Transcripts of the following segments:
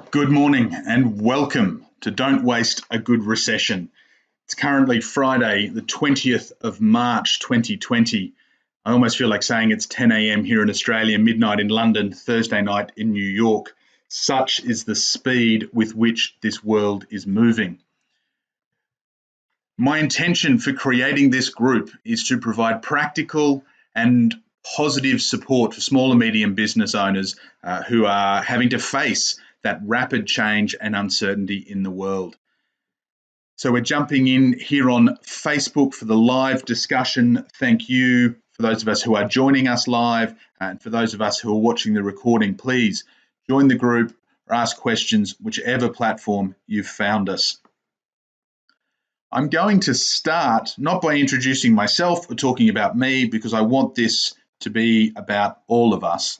Good morning and welcome to Don't Waste a Good Recession. It's currently Friday, the 20th of March 2020. I almost feel like saying it's 10 a.m. here in Australia, midnight in London, Thursday night in New York. Such is the speed with which this world is moving. My intention for creating this group is to provide practical and positive support for small and medium business owners who are having to face that rapid change and uncertainty in the world. So we're jumping in here on Facebook for the live discussion. Thank you for those of us who are joining us live, and for those of us who are watching the recording, please join the group or ask questions, whichever platform you've found us. I'm going to start not by introducing myself or talking about me, because I want this to be about all of us.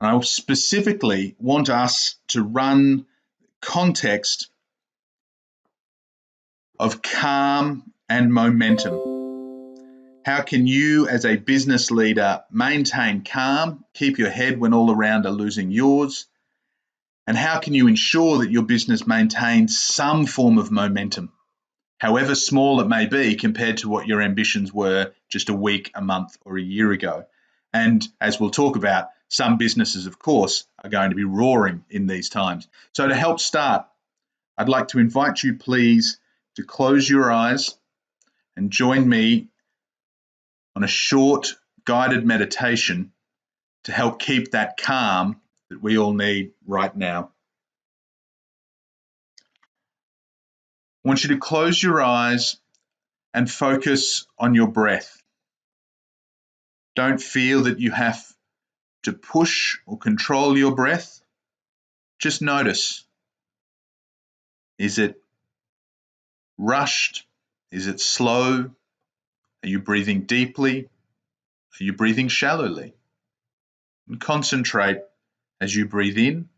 And I specifically want us to run context of calm and momentum. How can you as a business leader maintain calm, keep your head when all around are losing yours? And how can you ensure that your business maintains some form of momentum, however small it may be compared to what your ambitions were just a week, a month, or a year ago? And as we'll talk about, some businesses, of course, are going to be roaring in these times. So to help start, I'd like to invite you, please, to close your eyes and join me on a short guided meditation to help keep that calm that we all need right now. I want you to close your eyes and focus on your breath. Don't feel that you have to push or control your breath. Just notice. Is it rushed? Is it slow? Are you breathing deeply? Are you breathing shallowly? And concentrate as you breathe in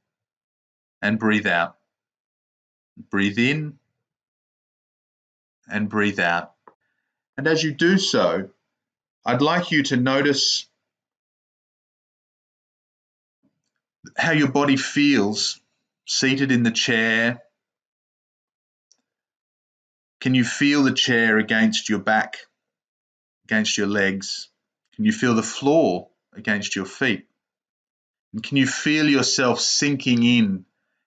and breathe out. Breathe in and breathe out. And as you do so, I'd like you to notice how your body feels seated in the chair. Can you feel the chair against your back, against your legs? Can you feel the floor against your feet? And can you feel yourself sinking in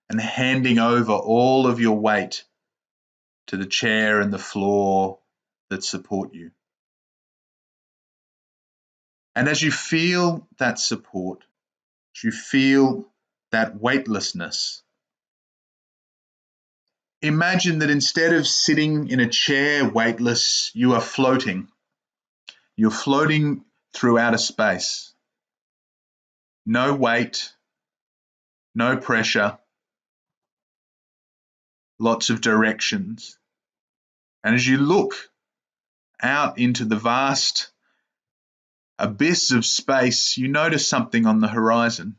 and handing over all of your weight to the chair and the floor that support you? And as you feel that support, as you feel that weightlessness, imagine that instead of sitting in a chair weightless, you are floating. You're floating through outer space. No weight, no pressure, lots of directions. And as you look out into the vast abyss of space, you notice something on the horizon.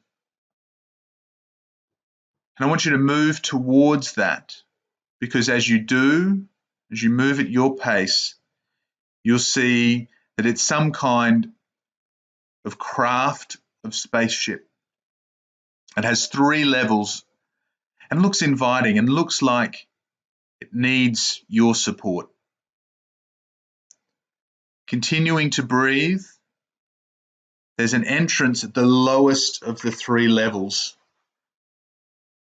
And I want you to move towards that, because as you do, as you move at your pace, you'll see that it's some kind of craft of spaceship. It has 3 levels and looks inviting and looks like it needs your support. Continuing to breathe, there's an entrance at the lowest of the 3 levels.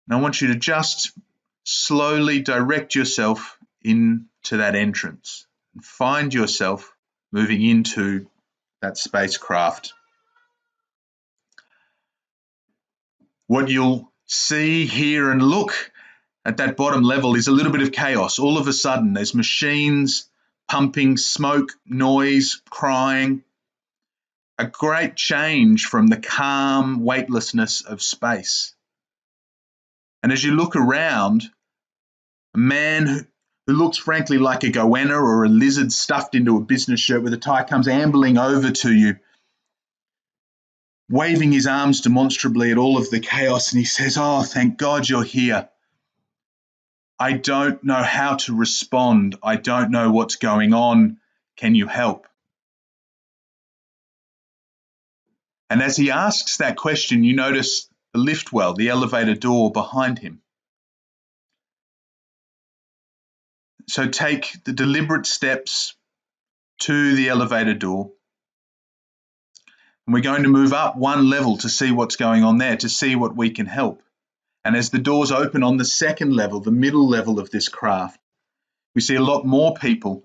And I want you to just slowly direct yourself into that entrance and find yourself moving into that spacecraft. What you'll see, hear, and look at that bottom level is a little bit of chaos. All of a sudden, there's machines pumping, smoke, noise, crying. A great change from the calm weightlessness of space. And as you look around, a man who looks frankly like a goanna or a lizard stuffed into a business shirt with a tie comes ambling over to you, waving his arms demonstrably at all of the chaos, and he says, "Oh, thank God you're here. I don't know how to respond. I don't know what's going on. Can you help?" And as he asks that question, you notice the lift well, the elevator door behind him. So take the deliberate steps to the elevator door. And we're going to move up one level to see what's going on there, to see what we can help. And as the doors open on the second level, the middle level of this craft, we see a lot more people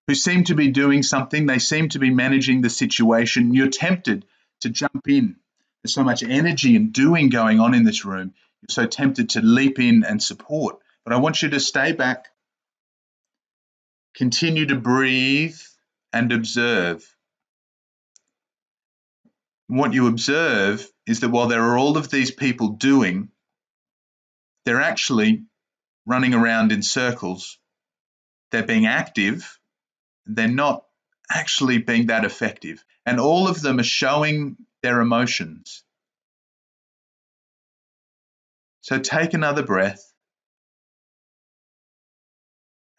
who seem to be doing something. They seem to be managing the situation. You're tempted to jump in. There's so much energy and doing going on in this room. You're so tempted to leap in and support. But I want you to stay back, continue to breathe and observe. And what you observe is that while there are all of these people doing, they're actually running around in circles. They're being active. They're not actually being that effective. And all of them are showing their emotions. So take another breath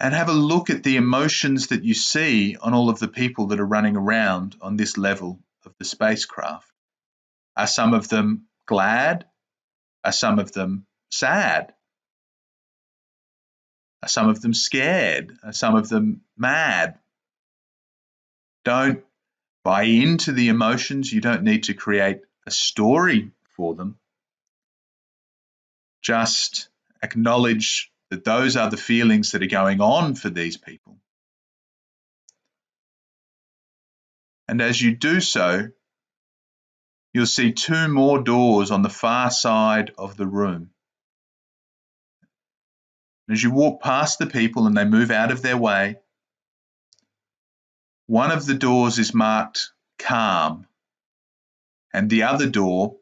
and have a look at the emotions that you see on all of the people that are running around on this level of the spacecraft. Are some of them glad? Are some of them sad? Are some of them scared? Are some of them mad? Don't buy into the emotions. You don't need to create a story for them. Just acknowledge that those are the feelings that are going on for these people. And as you do so, you'll see two more doors on the far side of the room. As you walk past the people and they move out of their way, one of the doors is marked calm, and the other door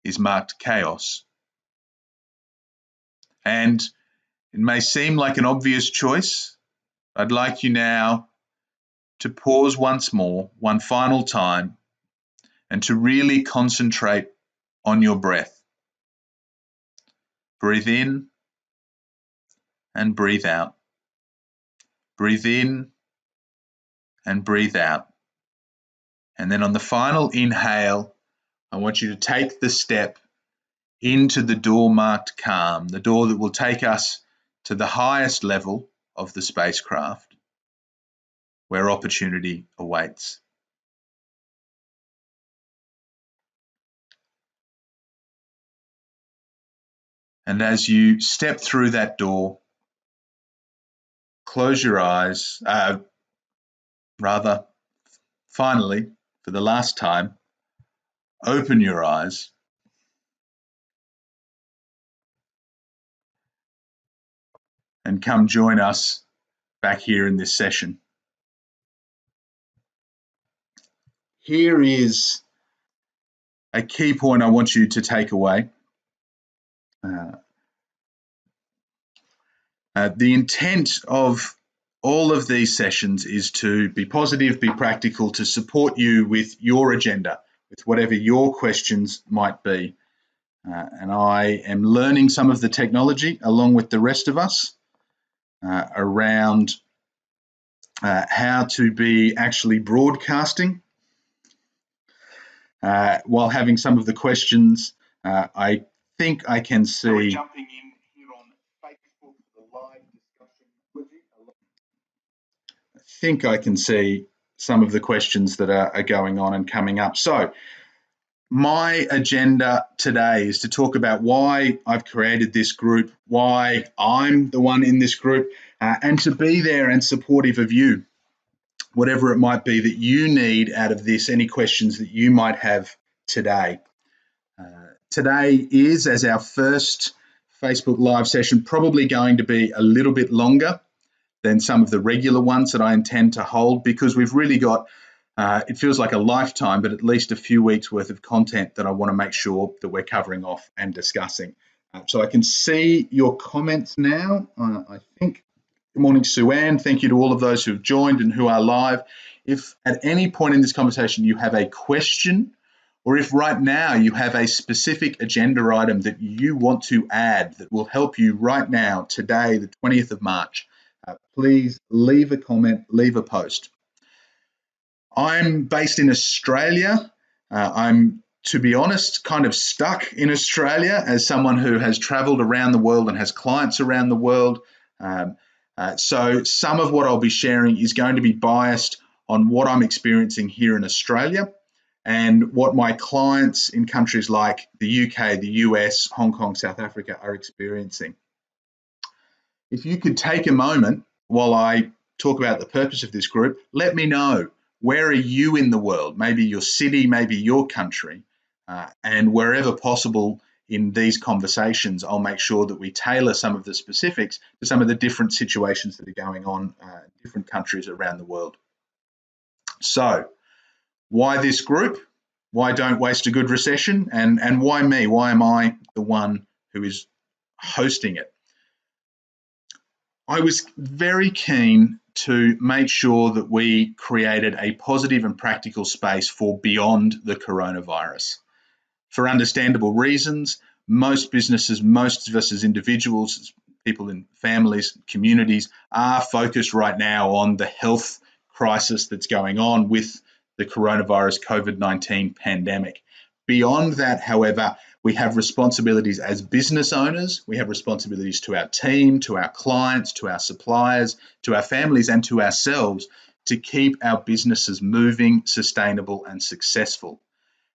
is marked chaos. And it may seem like an obvious choice. I'd like you now to pause once more, one final time, and to really concentrate on your breath. Breathe in and breathe out. Breathe in and breathe out. And then on the final inhale, I want you to take the step into the door marked calm, the door that will take us to the highest level of the spacecraft, where opportunity awaits. And as you step through that door, close your eyes, finally, for the last time, open your eyes and come join us back here in this session. Here is a key point I want you to take away. The intent of all of these sessions is to be positive, be practical, to support you with your agenda, with whatever your questions might be. And I am learning some of the technology along with the rest of us around how to be actually broadcasting while having some of the questions. I think I can see. Jumping in here on Facebook for the live discussion. I think I can see some of the questions that are going on and coming up. So my agenda today is to talk about why I've created this group, why I'm the one in this group, and to be there and supportive of you, whatever it might be that you need out of this, any questions that you might have today. Today is, as our first Facebook Live session, probably going to be a little bit longer than some of the regular ones that I intend to hold, because we've really got, it feels like a lifetime, but at least a few weeks worth of content that I want to make sure that we're covering off and discussing. So I can see your comments now, I think. Good morning, Sue-Ann. Thank you to all of those who have joined and who are live. If at any point in this conversation you have a question, or if right now you have a specific agenda item that you want to add that will help you right now, today, the 20th of March, please leave a comment, leave a post. I'm based in Australia. I'm to be honest, kind of stuck in Australia as someone who has travelled around the world and has clients around the world. So some of what I'll be sharing is going to be biased on what I'm experiencing here in Australia and what my clients in countries like the UK, the US, Hong Kong, South Africa are experiencing. If you could take a moment while I talk about the purpose of this group, let me know, where are you in the world? Maybe your city, maybe your country, and wherever possible in these conversations, I'll make sure that we tailor some of the specifics to some of the different situations that are going on in different countries around the world. So, why this group? Why don't waste a good recession? And why me? Why am I the one who is hosting it? I was very keen to make sure that we created a positive and practical space for beyond the coronavirus. For understandable reasons, most businesses, most of us as individuals, people in families, communities, are focused right now on the health crisis that's going on with the coronavirus COVID-19 pandemic. Beyond that, however, we have responsibilities as business owners. We have responsibilities to our team, to our clients, to our suppliers, to our families, and to ourselves to keep our businesses moving, sustainable, and successful.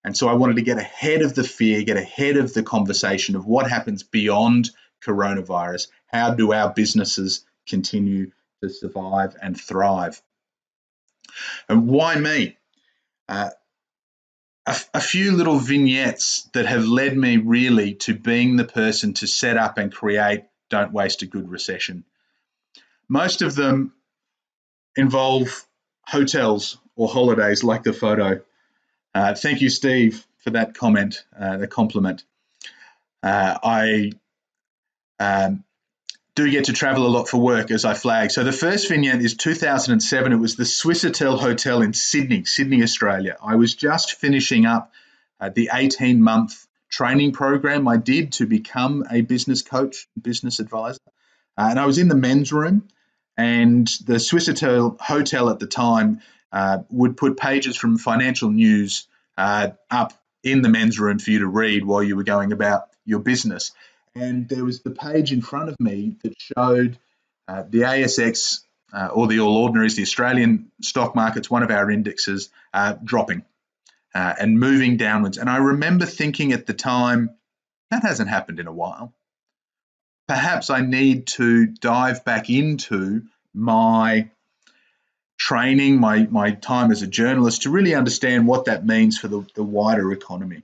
And so I wanted to get ahead of the fear, get ahead of the conversation of what happens beyond coronavirus. How do our businesses continue to survive and thrive? And why me? A few little vignettes that have led me really to being the person to set up and create Don't Waste a Good Recession. Most of them involve hotels or holidays, like the photo. Thank you, Steve, for that comment, the compliment. I do get to travel a lot for work, as I flagged. So the first vignette is 2007. It was the Swissôtel Hotel in Sydney, Australia. I was just finishing up the 18-month training program I did to become a business coach, business advisor. And I was in the men's room, and the Swissôtel Hotel at the time would put pages from financial news up in the men's room for you to read while you were going about your business. And there was the page in front of me that showed the ASX or the All Ordinaries, the Australian stock markets, one of our indexes, dropping and moving downwards. And I remember thinking at the time, that hasn't happened in a while. Perhaps I need to dive back into my training, my time as a journalist, to really understand what that means for the wider economy.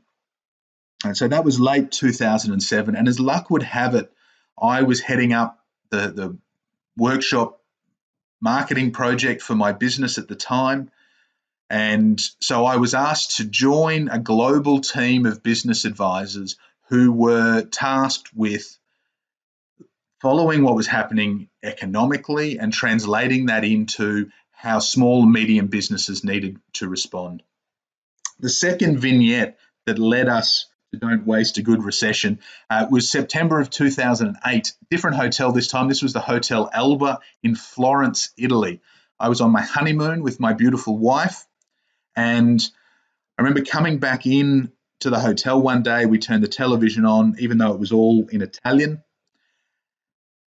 And so that was late 2007. And as luck would have it, I was heading up the workshop marketing project for my business at the time. And so I was asked to join a global team of business advisors who were tasked with following what was happening economically and translating that into how small and medium businesses needed to respond. The second vignette that led us to Don't Waste a Good Recession was September of 2008. Different hotel this time. This was the Hotel Alba in Florence, Italy. I was on my honeymoon with my beautiful wife, and I remember coming back in to the hotel one day. We turned the television on, even though it was all in Italian,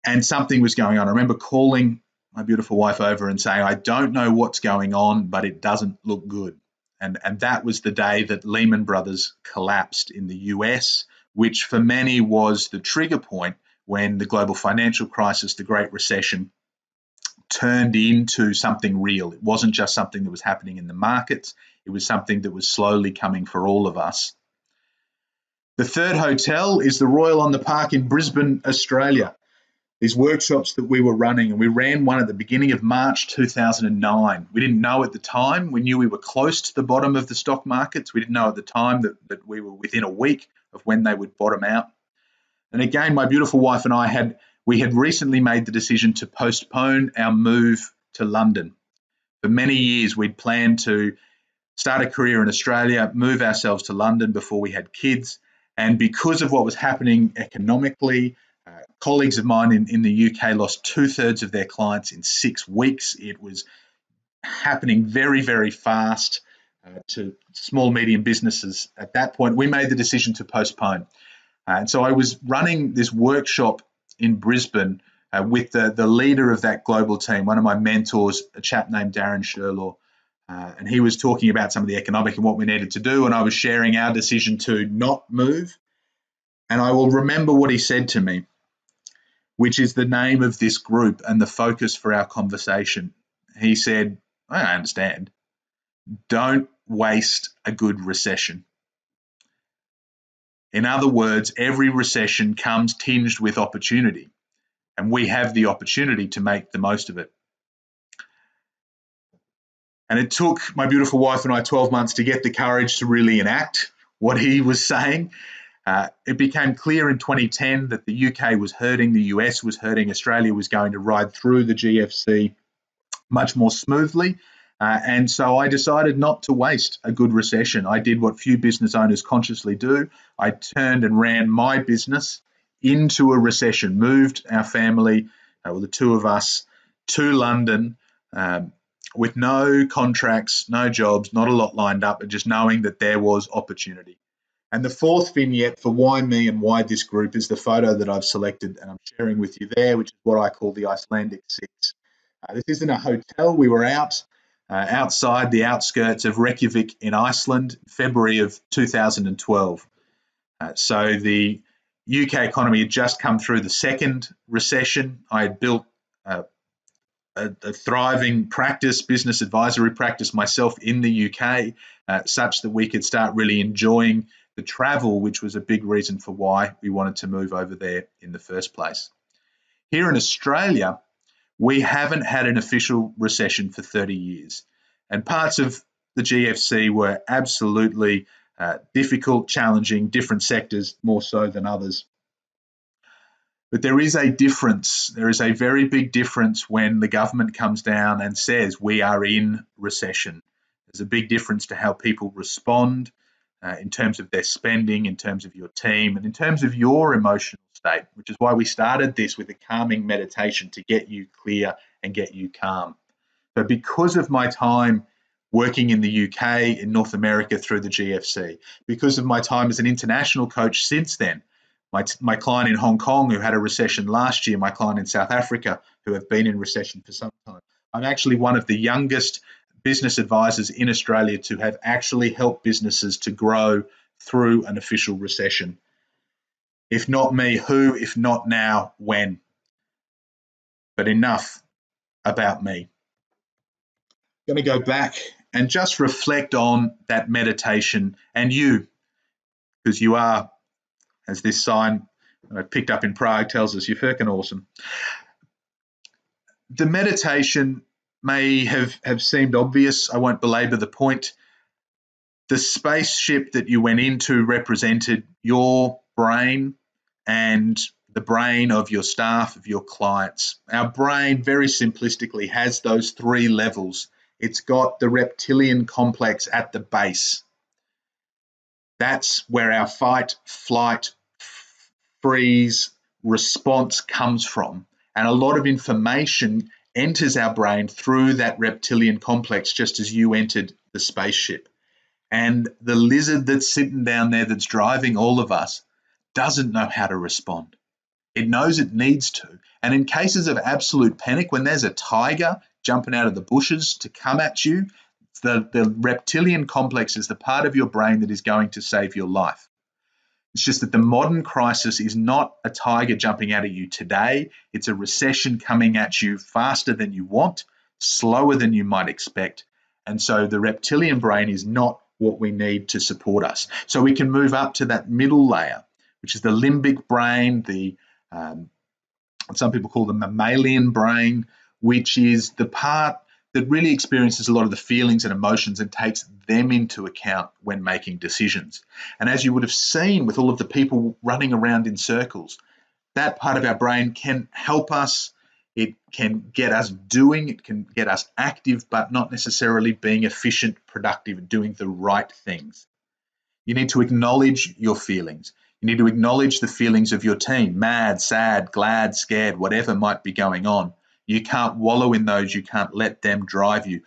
and something was going on. I remember calling my beautiful wife over and saying, I don't know what's going on, but it doesn't look good. And that was the day that Lehman Brothers collapsed in the US, which for many was the trigger point when the global financial crisis, the Great Recession, turned into something real. It wasn't just something that was happening in the markets. It was something that was slowly coming for all of us. The third hotel is the Royal on the Park in Brisbane, Australia. These workshops that we were running, and we ran one at the beginning of March 2009. We didn't know at the time. We knew we were close to the bottom of the stock markets. We didn't know at the time that we were within a week of when they would bottom out. And again, my beautiful wife and I had recently made the decision to postpone our move to London. For many years, we'd planned to start a career in Australia, move ourselves to London before we had kids. And because of what was happening economically, colleagues of mine in the UK lost 2/3 of their clients in 6 weeks. It was happening very, very fast. to small, medium businesses at that point, we made the decision to postpone. And so I was running this workshop in Brisbane with the leader of that global team, one of my mentors, a chap named Darren Sherlaw. And he was talking about some of the economic and what we needed to do. And I was sharing our decision to not move. And I will remember what he said to me, which is the name of this group and the focus for our conversation. He said, I understand. Don't waste a good recession. In other words, every recession comes tinged with opportunity, and we have the opportunity to make the most of it. And it took my beautiful wife and I 12 months to get the courage to really enact what he was saying. It became clear in 2010 that the UK was hurting, the US was hurting, Australia was going to ride through the GFC much more smoothly. And so I decided not to waste a good recession. I did what few business owners consciously do. I turned and ran my business into a recession, moved our family, the two of us, to London with no contracts, no jobs, not a lot lined up, but just knowing that there was opportunity. And the fourth vignette for why me and why this group is the photo that I've selected and I'm sharing with you there, which is what I call the Icelandic Six. This isn't a hotel. We were outside the outskirts of Reykjavik in Iceland, February of 2012. So the UK economy had just come through the second recession. I had built a thriving practice, business advisory practice myself in the UK, such that we could start really enjoying the travel, which was a big reason for why we wanted to move over there in the first place. Here in Australia, we haven't had an official recession for 30 years. And parts of the GFC were absolutely difficult, challenging, different sectors more so than others. But there is a difference. There is a very big difference when the government comes down and says we are in recession. There's a big difference to how people respond in terms of their spending, in terms of your team, and in terms of your emotional state, which is why we started this with a calming meditation to get you clear and get you calm. But because of my time working in the UK, in North America through the GFC, because of my time as an international coach since then, my client in Hong Kong who had a recession last year, my client in South Africa who have been in recession for some time, I'm actually one of the youngest business advisors in Australia to have actually helped businesses to grow through an official recession. If not me, who? If not now, when? But enough about me. I'm going to go back and just reflect on that meditation and you, because you are, as this sign I picked up in Prague tells us, you're freaking awesome. The meditation may have seemed obvious. I won't belabor the point. The spaceship that you went into represented your brain and the brain of your staff, of your clients. Our brain, very simplistically, has those three levels. It's got the reptilian complex at the base. That's where our fight, flight, freeze response comes from. And a lot of information enters our brain through that reptilian complex, just as you entered the spaceship. And the lizard that's sitting down there that's driving all of us doesn't know how to respond. It knows it needs to. And in cases of absolute panic, when there's a tiger jumping out of the bushes to come at you, the reptilian complex is the part of your brain that is going to save your life. It's just that the modern crisis is not a tiger jumping out at you today. It's a recession coming at you faster than you want, slower than you might expect. And so the reptilian brain is not what we need to support us. So we can move up to that middle layer, which is the limbic brain, some people call the mammalian brain, which is the part that really experiences a lot of the feelings and emotions and takes them into account when making decisions. And as you would have seen with all of the people running around in circles, that part of our brain can help us. It can get us doing, it can get us active, but not necessarily being efficient, productive, doing the right things. You need to acknowledge your feelings. You need to acknowledge the feelings of your team, mad, sad, glad, scared, whatever might be going on. You can't wallow in those. You can't let them drive you.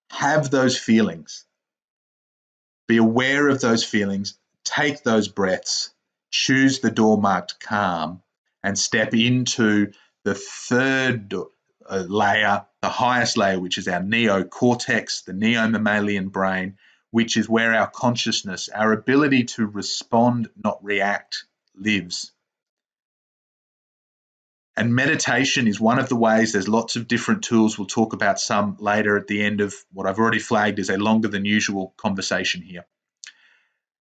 Have those feelings. Be aware of those feelings, take those breaths, choose the door marked calm, and step into the third layer, the highest layer, which is our neocortex, the neo-mammalian brain, which is where our consciousness, our ability to respond, not react, lives. And meditation is one of the ways. There's lots of different tools. We'll talk about some later at the end of what I've already flagged is a longer than usual conversation here.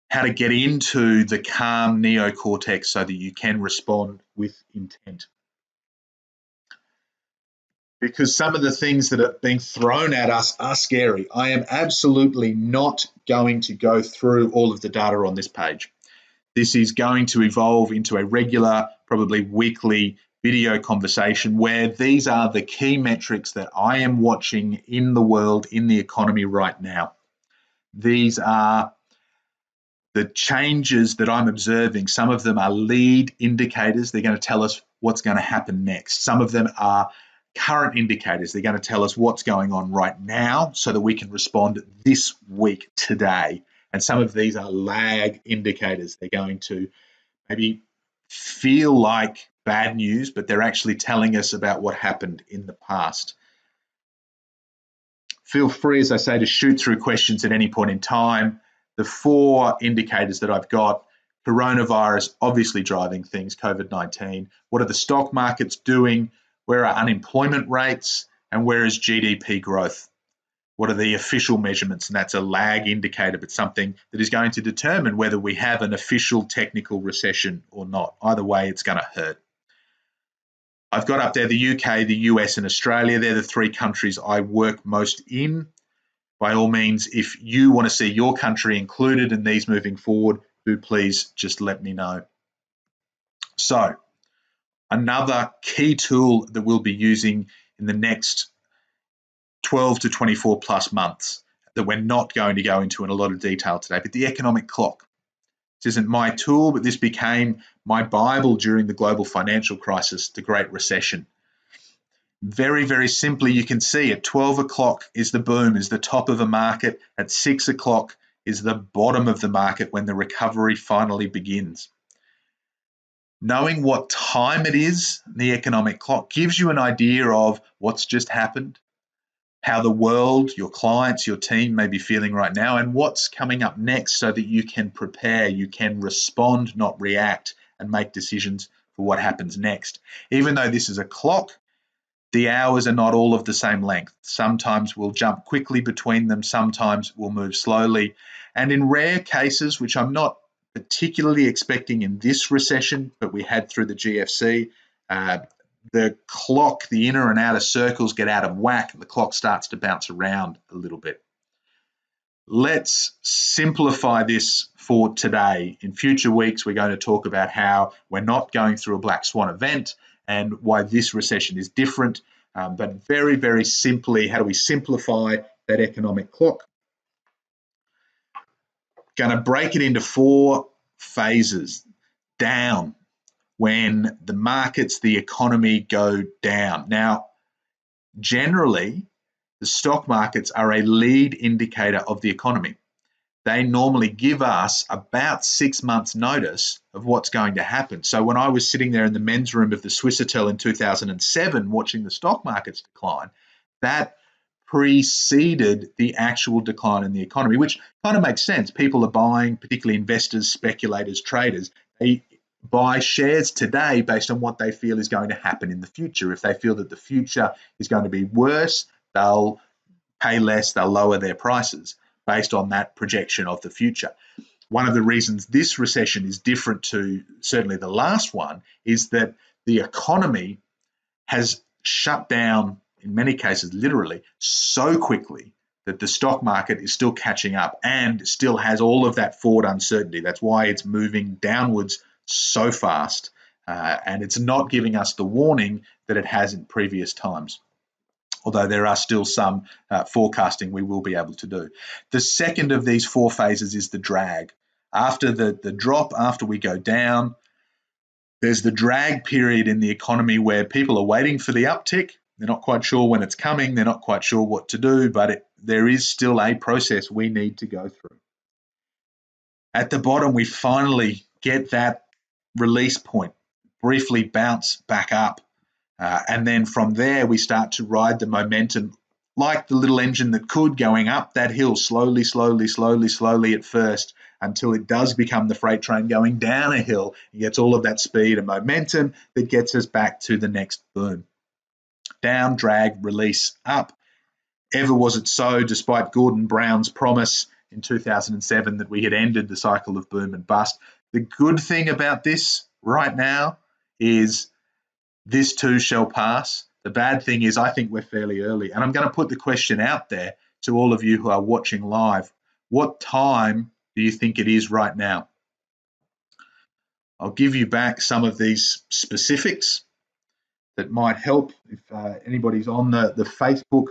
How to get into the calm neocortex so that you can respond with intent. Because some of the things that are being thrown at us are scary. I am absolutely not going to go through all of the data on this page. This is going to evolve into a regular, probably weekly video conversation where these are the key metrics that I am watching in the world, in the economy right now. These are the changes that I'm observing. Some of them are lead indicators. They're going to tell us what's going to happen next. Some of them are current indicators. They're going to tell us what's going on right now so that we can respond this week, today. And some of these are lag indicators. They're going to maybe feel like bad news, but they're actually telling us about what happened in the past. Feel free, as I say, to shoot through questions at any point in time. The 4 indicators that I've got: coronavirus, obviously driving things, COVID-19. What are the stock markets doing? Where are unemployment rates? And where is GDP growth? What are the official measurements? And that's a lag indicator, but something that is going to determine whether we have an official technical recession or not. Either way, it's going to hurt. I've got up there the UK, the US, and Australia. They're the 3 countries I work most in. By all means, if you want to see your country included in these moving forward, do please just let me know. So, another key tool that we'll be using in the next 12 to 24 plus months that we're not going to go into in a lot of detail today, but the economic clock. This isn't my tool, but this became my Bible during the global financial crisis, the Great Recession. Very, very simply, you can see at 12 o'clock is the boom, is the top of a market. At 6 o'clock is the bottom of the market when the recovery finally begins. Knowing what time it is, the economic clock, gives you an idea of what's just happened, how the world, your clients, your team may be feeling right now, and what's coming up next so that you can prepare, you can respond, not react, and make decisions for what happens next. Even though this is a clock, the hours are not all of the same length. Sometimes we'll jump quickly between them, sometimes we'll move slowly. And in rare cases, which I'm not particularly expecting in this recession, but we had through the GFC, the clock, the inner and outer circles get out of whack and the clock starts to bounce around a little bit. Let's simplify this for today. In future weeks, we're going to talk about how we're not going through a black swan event and why this recession is different. But very, very simply, how do we simplify that economic clock? Going to break it into 4 phases. Down, when the markets, the economy go down. Now, generally, the stock markets are a lead indicator of the economy. They normally give us about 6 months' notice of what's going to happen. So when I was sitting there in the men's room of the Swissôtel in 2007 watching the stock markets decline, that preceded the actual decline in the economy, which kind of makes sense. People are buying, particularly investors, speculators, traders. They buy shares today based on what they feel is going to happen in the future. If they feel that the future is going to be worse, they'll pay less, they'll lower their prices based on that projection of the future. One of the reasons this recession is different to certainly the last one is that the economy has shut down, in many cases literally, so quickly that the stock market is still catching up and still has all of that forward uncertainty. That's why it's moving downwards so fast, and it's not giving us the warning that it has in previous times, although there are still some forecasting we will be able to do. The second of these 4 phases is the drag. After the drop, after we go down, there's the drag period in the economy where people are waiting for the uptick. They're not quite sure when it's coming. They're not quite sure what to do, but there is still a process we need to go through. At the bottom, we finally get that release point, briefly bounce back up. And then from there, we start to ride the momentum like the little engine that could, going up that hill slowly, slowly, slowly, slowly at first, until it does become the freight train going down a hill. It gets all of that speed and momentum that gets us back to the next boom. Down, drag, release, up. Ever was it so, despite Gordon Brown's promise in 2007 that we had ended the cycle of boom and bust. The good thing about this right now is this too shall pass. The bad thing is I think we're fairly early. And I'm going to put the question out there to all of you who are watching live. What time do you think it is right now? I'll give you back some of these specifics that might help if anybody's on the Facebook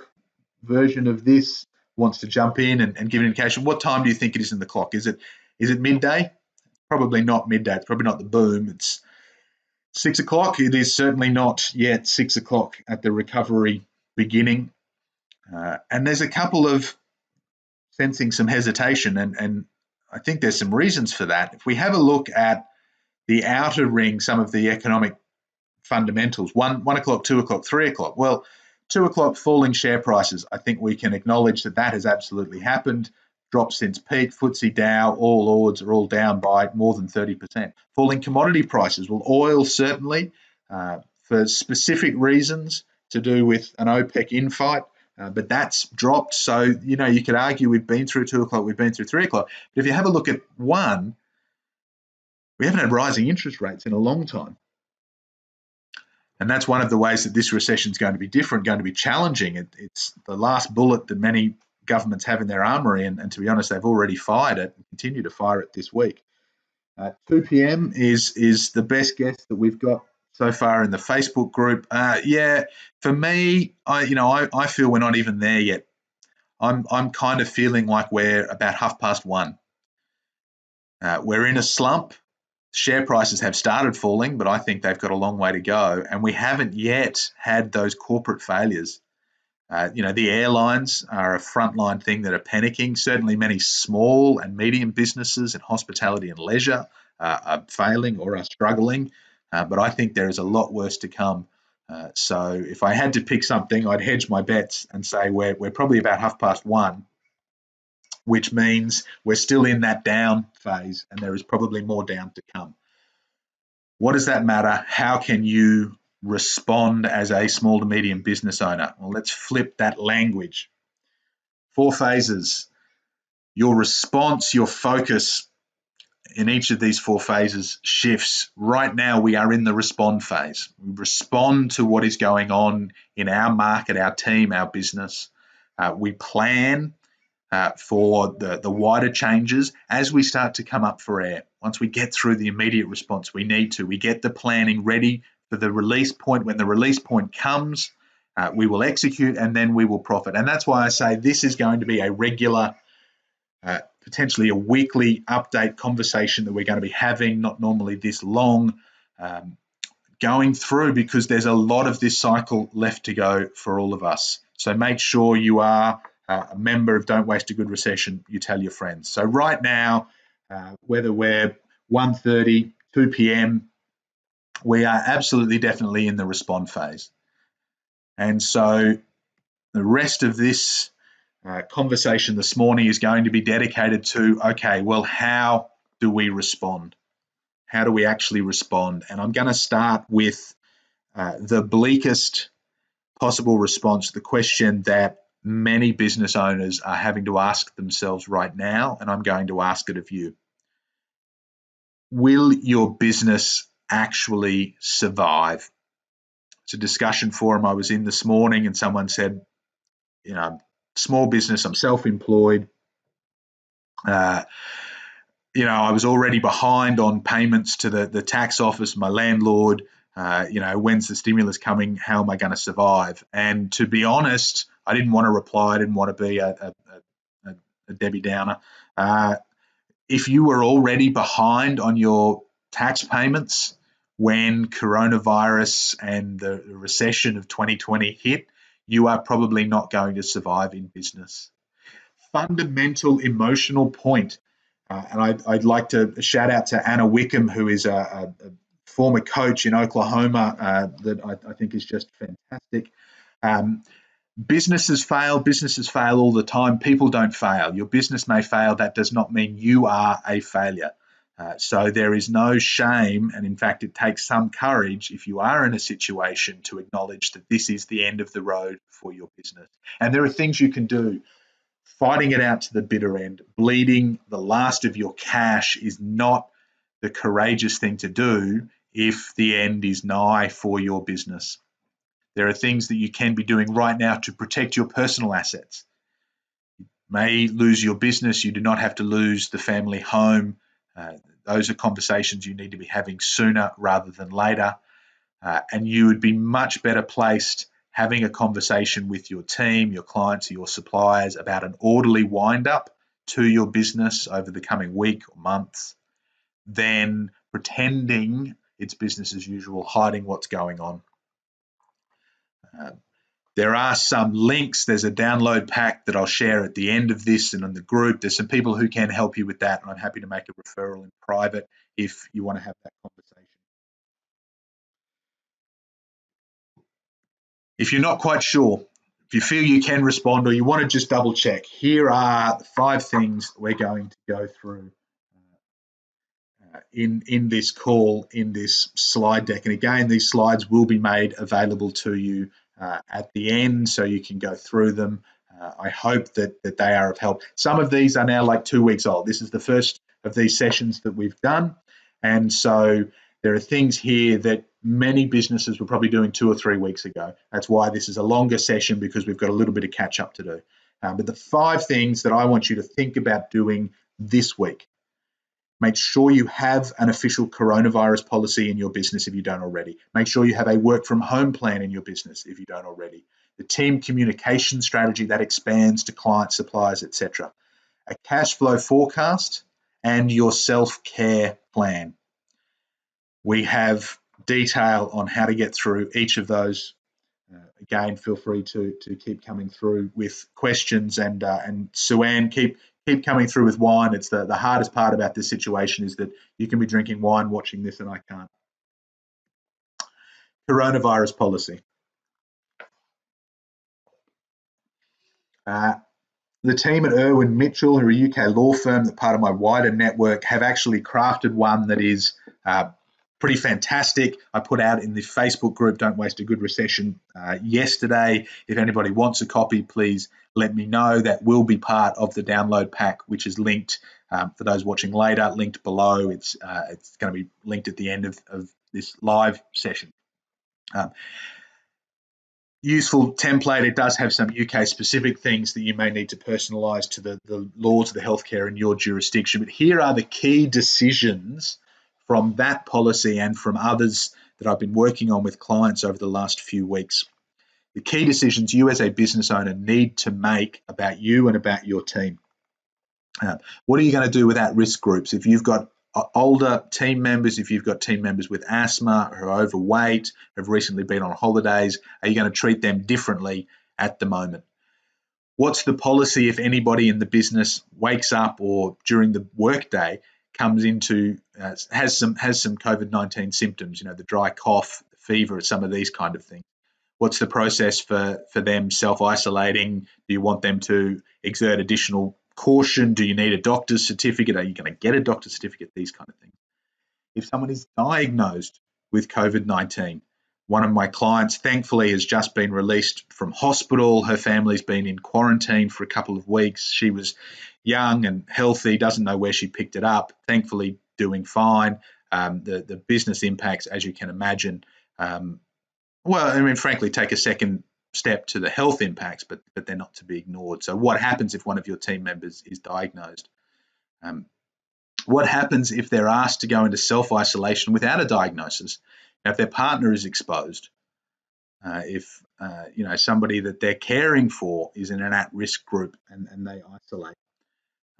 version of this wants to jump in and give an indication. What time do you think it is in the clock? Is it midday? Probably not midday. It's probably not the boom. It's 6 o'clock. It is certainly not yet 6 o'clock at the recovery beginning. And there's a couple of sensing some hesitation, and I think there's some reasons for that. If we have a look at the outer ring, some of the economic fundamentals, 1 o'clock, 2 o'clock, 3 o'clock. Well, 2 o'clock falling share prices. I think we can acknowledge that has absolutely happened. Dropped since peak. FTSE Dow, all odds are all down by more than 30%. Falling commodity prices. Well, oil certainly for specific reasons to do with an OPEC infight, but that's dropped. So, you could argue we've been through 2 o'clock, we've been through 3 o'clock. But if you have a look at 1, we haven't had rising interest rates in a long time. And that's one of the ways that this recession is going to be different, going to be challenging. It's the last bullet that many governments have in their armory, and to be honest, they've already fired it and continue to fire it this week. 2 p.m. is the best guess that we've got so far in the Facebook group. For me, I feel we're not even there yet. I'm kind of feeling like we're about 1:30. We're in a slump. Share prices have started falling, but I think they've got a long way to go. And we haven't yet had those corporate failures. The airlines are a frontline thing that are panicking. Certainly many small and medium businesses in hospitality and leisure are failing or are struggling. But I think there is a lot worse to come. So if I had to pick something, I'd hedge my bets and say we're probably about 1:30. Which means we're still in that down phase and there is probably more down to come. What does that matter? How can you respond as a small to medium business owner? Well, let's flip that language. 4 phases. Your response, your focus in each of these 4 phases shifts. Right now, we are in the respond phase. We respond to what is going on in our market, our team, our business. We plan for the wider changes as we start to come up for air. Once we get through the immediate response, we get the planning ready for the release point. When the release point comes, we will execute and then we will profit. And that's why I say this is going to be a regular, potentially a weekly update conversation that we're going to be having, not normally this long, going through, because there's a lot of this cycle left to go for all of us. So make sure you are a member of Don't Waste a Good Recession, you tell your friends. So right now, whether we're 1:30, 2 p.m., we are absolutely definitely in the respond phase. And so the rest of this conversation this morning is going to be dedicated to, okay, well, how do we respond? How do we actually respond? And I'm going to start with the bleakest possible response, the question that many business owners are having to ask themselves right now, and I'm going to ask it of you. Will your business actually survive? It's a discussion forum I was in this morning, and someone said, small business, I'm self-employed. I was already behind on payments to the tax office, my landlord. When's the stimulus coming? How am I going to survive? And to be honest, I didn't want to reply. I didn't want to be a Debbie Downer. If you were already behind on your tax payments when coronavirus and the recession of 2020 hit, you are probably not going to survive in business. Fundamental emotional point And I'd like to shout out to Anna Wickham, who is a former coach in Oklahoma that I think is just fantastic. Businesses fail all the time. People don't fail. Your business may fail. That does not mean you are a failure. So there is no shame, and in fact, it takes some courage if you are in a situation to acknowledge that this is the end of the road for your business. And there are things you can do. Fighting it out to the bitter end, bleeding the last of your cash is not the courageous thing to do if the end is nigh for your business. There are things that you can be doing right now to protect your personal assets. You may lose your business. You do not have to lose the family home. Those are conversations you need to be having sooner rather than later. And you would be much better placed having a conversation with your team, your clients, or your suppliers about an orderly wind-up to your business over the coming week or months than pretending it's business as usual, hiding what's going on. There are some links. There's a download pack that I'll share at the end of this and on the group. There's some people who can help you with that, and I'm happy to make a referral in private if you want to have that conversation. If you're not quite sure, if you feel you can respond or you want to just double check, here are the 5 things we're going to go through in this call, in this slide deck. And again, these slides will be made available to you at the end so you can go through them. I hope that they are of help. Some of these are now like 2 weeks old. This is the first of these sessions that we've done. And so there are things here that many businesses were probably doing 2 or 3 weeks ago. That's why this is a longer session, because we've got a little bit of catch up to do. But the 5 things that I want you to think about doing this week. Make sure you have an official coronavirus policy in your business if you don't already. Make sure you have a work from home plan in your business if you don't already. The team communication strategy that expands to clients, suppliers, etc. A cash flow forecast and your self-care plan. We have detail on how to get through each of those. Again, feel free to keep coming through with questions, and Suanne, keep coming through with wine. It's the hardest part about this situation is that you can be drinking wine watching this and I can't. Coronavirus policy. The team at Irwin Mitchell, who are a UK law firm that part of my wider network, have actually crafted one that is pretty fantastic. I put out in the Facebook group, Don't Waste a Good Recession, yesterday. If anybody wants a copy, please let me know. That will be part of the download pack, which is linked for those watching later, linked below. It's going to be linked at the end of this live session. Useful template. It does have some UK specific things that you may need to personalise to the laws of the healthcare in your jurisdiction. But here are the key decisions from that policy and from others that I've been working on with clients over the last few weeks. The key decisions you as a business owner need to make about you and about your team. What are you going to do with at-risk groups? If you've got older team members, if you've got team members with asthma who are overweight, have recently been on holidays, are you going to treat them differently at the moment? What's the policy if anybody in the business wakes up or during the workday comes into has some COVID-19 symptoms, the dry cough, fever, some of these kind of things? What's the process for them self-isolating? Do you want them to exert additional caution? Do you need a doctor's certificate? Are you going to get a doctor's certificate? These kind of things. If someone is diagnosed with COVID-19, one of my clients thankfully has just been released from hospital. Her family's been in quarantine for a couple of weeks. She was young and healthy, doesn't know where she picked it up, thankfully doing fine. The business impacts, as you can imagine, frankly, take a second step to the health impacts, but they're not to be ignored. So what happens if one of your team members is diagnosed? What happens if they're asked to go into self-isolation without a diagnosis? Now, if their partner is exposed, if somebody that they're caring for is in an at-risk group and they isolate,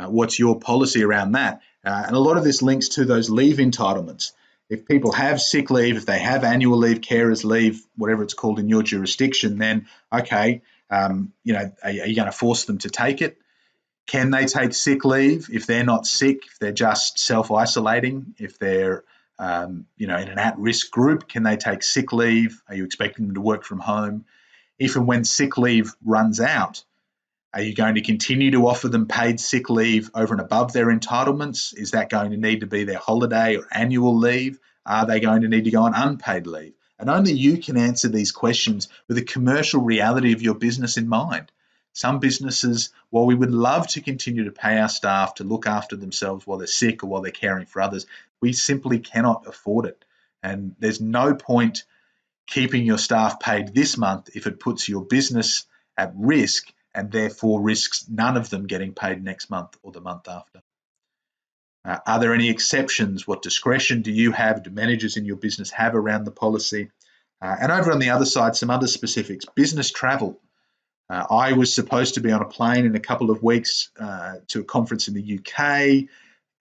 what's your policy around that? And a lot of this links to those leave entitlements. If people have sick leave, if they have annual leave, carers leave, whatever it's called in your jurisdiction, then okay, are you going to force them to take it? Can they take sick leave if they're not sick, if they're just self-isolating, if they're in an at-risk group? Can they take sick leave? Are you expecting them to work from home? If and when sick leave runs out, are you going to continue to offer them paid sick leave over and above their entitlements? Is that going to need to be their holiday or annual leave? Are they going to need to go on unpaid leave? And only you can answer these questions with the commercial reality of your business in mind. Some businesses, while we would love to continue to pay our staff to look after themselves while they're sick or while they're caring for others, we simply cannot afford it. And there's no point keeping your staff paid this month if it puts your business at risk and therefore risks none of them getting paid next month or the month after. Are there any exceptions? What discretion do you have? Do managers in your business have around the policy? And over on the other side, some other specifics. Business travel. I was supposed to be on a plane in a couple of weeks to a conference in the UK.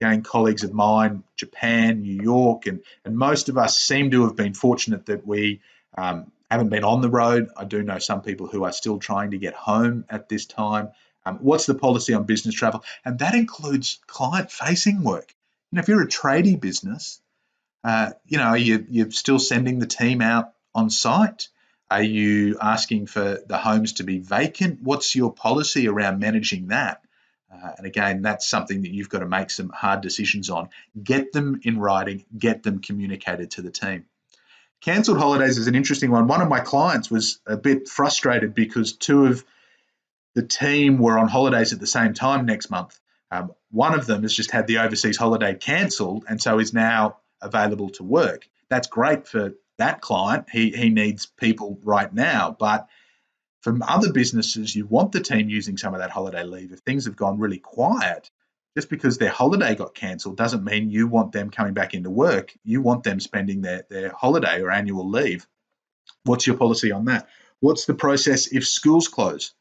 Again, colleagues of mine, Japan, New York, and most of us seem to have been fortunate that we haven't been on the road. I do know some people who are still trying to get home at this time. What's the policy on business travel? And that includes client-facing work. If you're a tradie business, you're still sending the team out on site. Are you asking for the homes to be vacant? What's your policy around managing that? And again, that's something that you've got to make some hard decisions on. Get them in writing, get them communicated to the team. Cancelled holidays is an interesting one. One of my clients was a bit frustrated because two of the team were on holidays at the same time next month. One of them has just had the overseas holiday cancelled and so is now available to work. That's great for that client. He needs people right now. But from other businesses, you want the team using some of that holiday leave. If things have gone really quiet, just because their holiday got cancelled doesn't mean you want them coming back into work. You want them spending their holiday or annual leave. What's your policy on that? What's the process if schools close?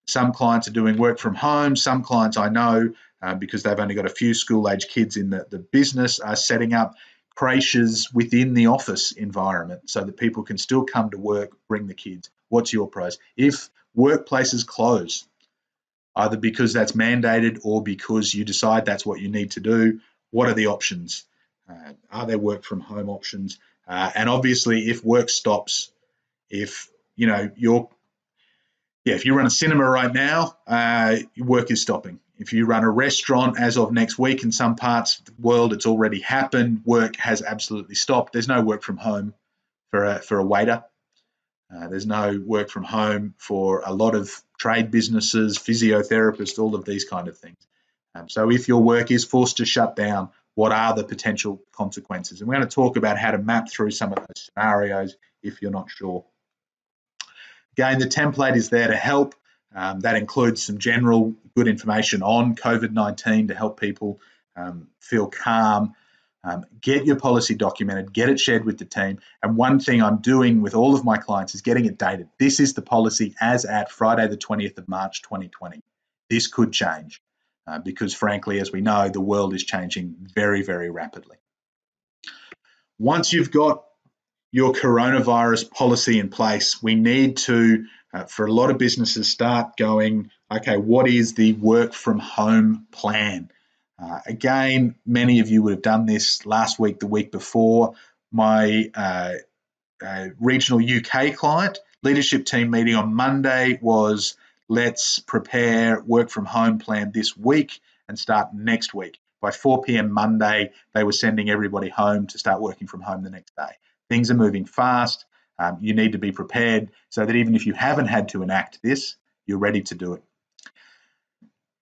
Some clients are doing work from home. Some clients I know, because they've only got a few school-age kids in the business, are setting up creches within the office environment so that people can still come to work, bring the kids. What's your pros? If workplaces close, either because that's mandated or because you decide that's what you need to do, what are the options? Are there work from home options? And obviously, if work stops, if you run a cinema right now, work is stopping. If you run a restaurant as of next week, in some parts of the world, it's already happened. Work has absolutely stopped. There's no work from home for a waiter. There's no work from home for a lot of trade businesses, physiotherapists, all of these kind of things. So if your work is forced to shut down, what are the potential consequences? And we're going to talk about how to map through some of those scenarios if you're not sure. Again, the template is there to help. That includes some general good information on COVID-19 to help people feel calm. Get your policy documented, get it shared with the team. And one thing I'm doing with all of my clients is getting it dated. This is the policy as at Friday, the 20th of March, 2020. This could change because, frankly, as we know, the world is changing very, very rapidly. Once you've got your coronavirus policy in place, we need to, for a lot of businesses, start going, okay, what is the work from home plan? Again, many of you would have done this last week, the week before. My regional UK client leadership team meeting on Monday was, let's prepare work from home plan this week and start next week. By 4 p.m. Monday, they were sending everybody home to start working from home the next day. Things are moving fast. You need to be prepared so that even if you haven't had to enact this, you're ready to do it.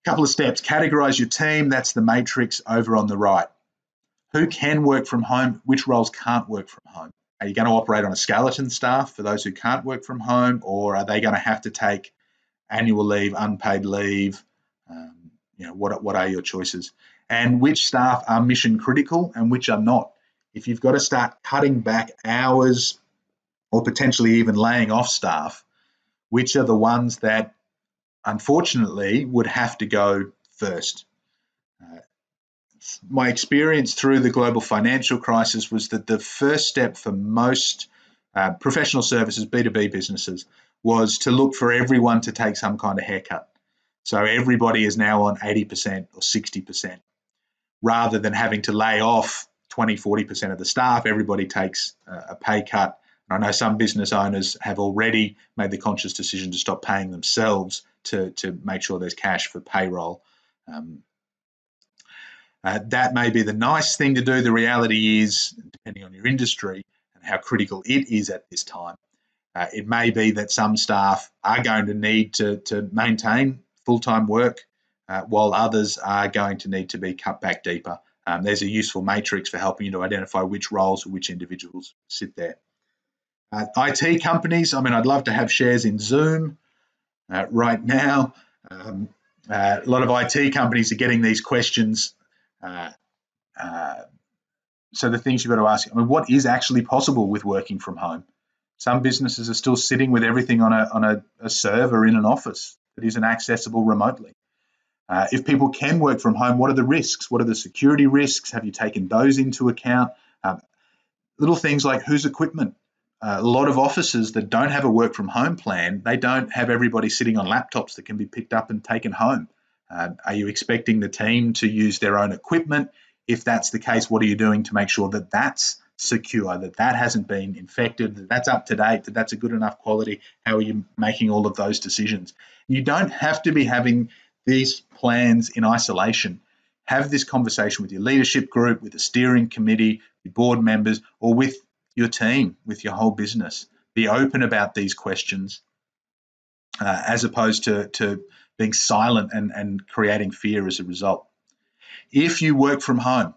Couple of steps. Categorize your team. That's the matrix over on the right. Who can work from home? Which roles can't work from home? Are you going to operate on a skeleton staff for those who can't work from home, or are they going to have to take annual leave, unpaid leave? What are your choices? And which staff are mission critical and which are not? If you've got to start cutting back hours or potentially even laying off staff, which are the ones that unfortunately would have to go first? My experience through the global financial crisis was that the first step for most professional services, B2B businesses, was to look for everyone to take some kind of haircut. So everybody is now on 80% or 60%. Rather than having to lay off 20, 40% of the staff, everybody takes a pay cut. I know some business owners have already made the conscious decision to stop paying themselves to make sure there's cash for payroll. That may be the nice thing to do. The reality is, depending on your industry and how critical it is at this time, it may be that some staff are going to need to maintain full-time work, while others are going to need to be cut back deeper. There's a useful matrix for helping you to identify which roles or which individuals sit there. IT companies, I mean, I'd love to have shares in Zoom right now. A lot of IT companies are getting these questions. So the things you've got to ask, I mean, what is actually possible with working from home? Some businesses are still sitting with everything on a server in an office that isn't accessible remotely. If people can work from home, what are the risks? What are the security risks? Have you taken those into account? Little things like whose equipment? A lot of offices that don't have a work from home plan, they don't have everybody sitting on laptops that can be picked up and taken home. Are you expecting the team to use their own equipment? If that's the case, what are you doing to make sure that that's secure, that that hasn't been infected, that that's up to date, that that's a good enough quality? How are you making all of those decisions? You don't have to be having these plans in isolation. Have this conversation with your leadership group, with the steering committee, your board members, or with your team, with your whole business. Be open about these questions, as opposed to being silent and creating fear as a result. If you work from home,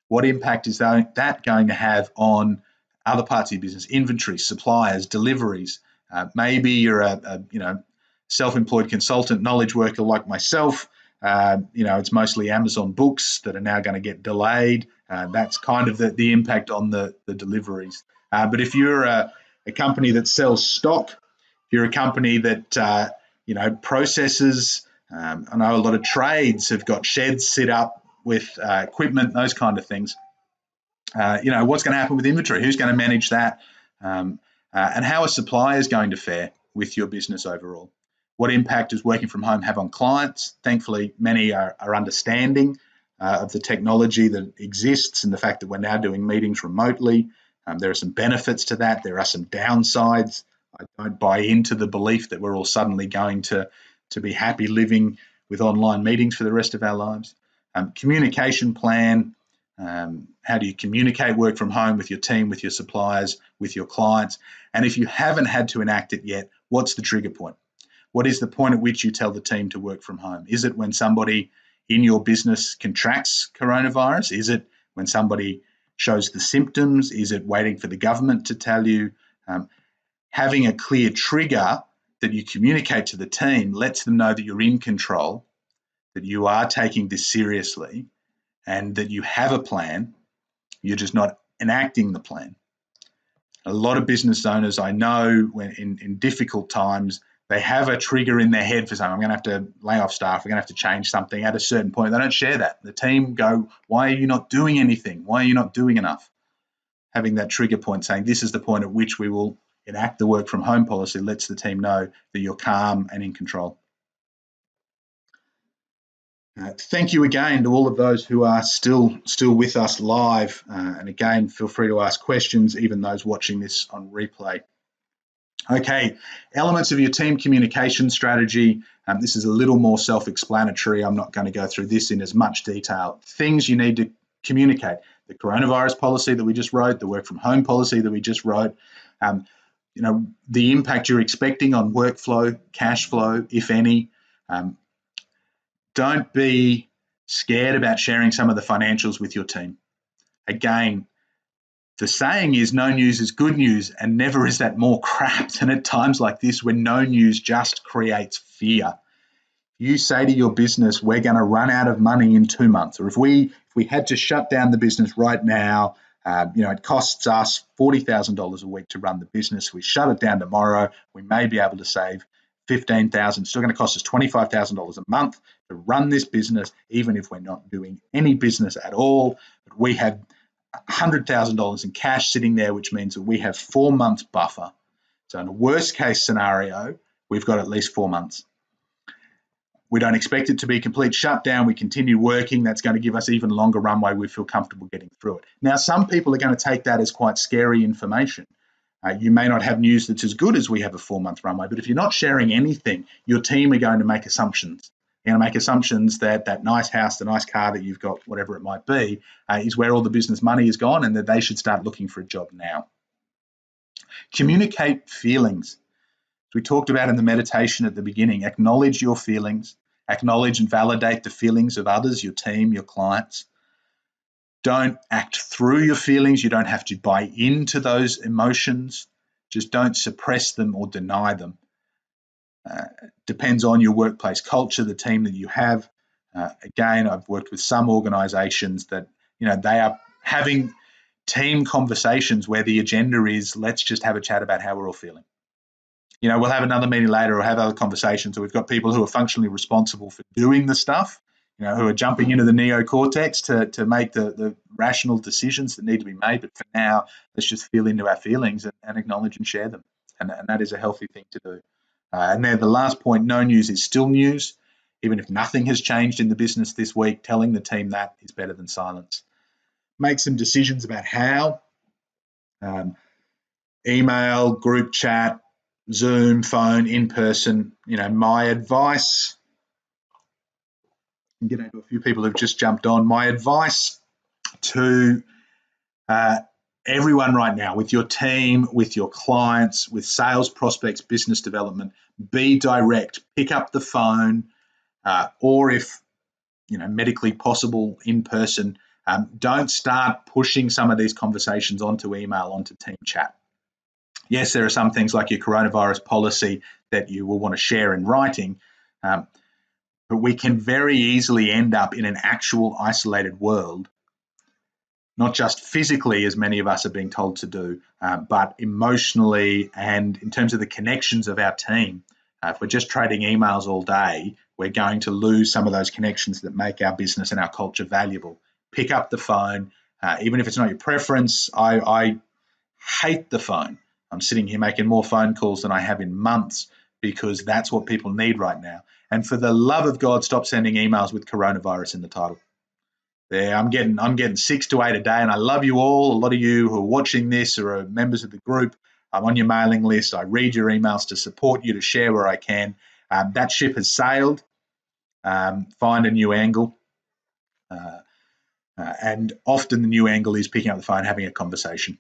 what impact is that going to have on other parts of your business? Inventory, suppliers, deliveries. Maybe you're a self-employed consultant, knowledge worker like myself. It's mostly Amazon books that are now going to get delayed. That's kind of the impact on the deliveries. But if you're a company that sells stock, if you're a company that processes, I know a lot of trades have got sheds set up with equipment, those kind of things. What's going to happen with inventory? Who's going to manage that? And how are suppliers going to fare with your business overall? What impact does working from home have on clients? Thankfully, many are understanding of the technology that exists and the fact that we're now doing meetings remotely. There are some benefits to that. There are some downsides. I don't buy into the belief that we're all suddenly going to be happy living with online meetings for the rest of our lives. Communication plan. How do you communicate work from home with your team, with your suppliers, with your clients? And if you haven't had to enact it yet, what's the trigger point? What is the point at which you tell the team to work from home? Is it when somebody in your business contracts coronavirus? Is it when somebody shows the symptoms? Is it waiting for the government to tell you? Having a clear trigger that you communicate to the team lets them know that you're in control, that you are taking this seriously, and that you have a plan. You're just not enacting the plan. A lot of business owners I know, when in difficult times, they have a trigger in their head for saying, I'm going to have to lay off staff, we're going to have to change something at a certain point. They don't share that. The team go, why are you not doing anything? Why are you not doing enough? Having that trigger point saying, this is the point at which we will enact the work from home policy, lets the team know that you're calm and in control. Thank you again to all of those who are still with us live. And again, feel free to ask questions, even those watching this on replay. Okay, elements of your team communication strategy. This is a little more self-explanatory. I'm not going to go through this in as much detail. Things you need to communicate. The coronavirus policy that we just wrote, the work from home policy that we just wrote, the impact you're expecting on workflow, cash flow, if any. Don't be scared about sharing some of the financials with your team. Again, the saying is no news is good news, and never is that more crap than at times like this when no news just creates fear. You say to your business, we're going to run out of money in 2 months, or if we had to shut down the business right now, it costs us $40,000 a week to run the business. We shut it down tomorrow, we may be able to save $15,000. Still going to cost us $25,000 a month to run this business, even if we're not doing any business at all. But we have $100,000 in cash sitting there, which means that we have 4 months buffer. So in a worst case scenario, we've got at least 4 months. We don't expect it to be a complete shutdown. We continue working. That's going to give us even longer runway. We feel comfortable getting through it. Now, some people are going to take that as quite scary information. You may not have news that's as good as we have a 4-month runway, but if you're not sharing anything, your team are going to make assumptions. They're going to make assumptions that that nice house, the nice car that you've got, whatever it might be, is where all the business money is gone, and that they should start looking for a job now. Communicate feelings. As we talked about in the meditation at the beginning, acknowledge your feelings, acknowledge and validate the feelings of others, your team, your clients. Don't act through your feelings. You don't have to buy into those emotions. Just don't suppress them or deny them. Depends on your workplace culture, the team that you have. Again, I've worked with some organizations that, they are having team conversations where the agenda is, let's just have a chat about how we're all feeling. We'll have another meeting later or have other conversations. So we've got people who are functionally responsible for doing the stuff, who are jumping into the neocortex to make the rational decisions that need to be made. But for now, let's just feel into our feelings and acknowledge and share them. And that is a healthy thing to do. And then the last point, no news is still news. Even if nothing has changed in the business this week, telling the team that is better than silence. Make some decisions about how. Email, group chat, Zoom, phone, in person. My advice, I'm getting to a few people who've just jumped on. My advice to everyone right now, with your team, with your clients, with sales prospects, business development, be direct. Pick up the phone, or if medically possible, in person. Don't start pushing some of these conversations onto email, onto team chat. Yes, there are some things like your coronavirus policy that you will want to share in writing, but we can very easily end up in an actual isolated world, not just physically, as many of us are being told to do, but emotionally and in terms of the connections of our team. If we're just trading emails all day, we're going to lose some of those connections that make our business and our culture valuable. Pick up the phone, even if it's not your preference. I hate the phone. I'm sitting here making more phone calls than I have in months because that's what people need right now. And for the love of God, stop sending emails with coronavirus in the title. There, I'm getting 6 to 8 a day, and I love you all. A lot of you who are watching this or are members of the group, I'm on your mailing list. I read your emails to support you, to share where I can. That ship has sailed. Find a new angle. And often the new angle is picking up the phone, having a conversation.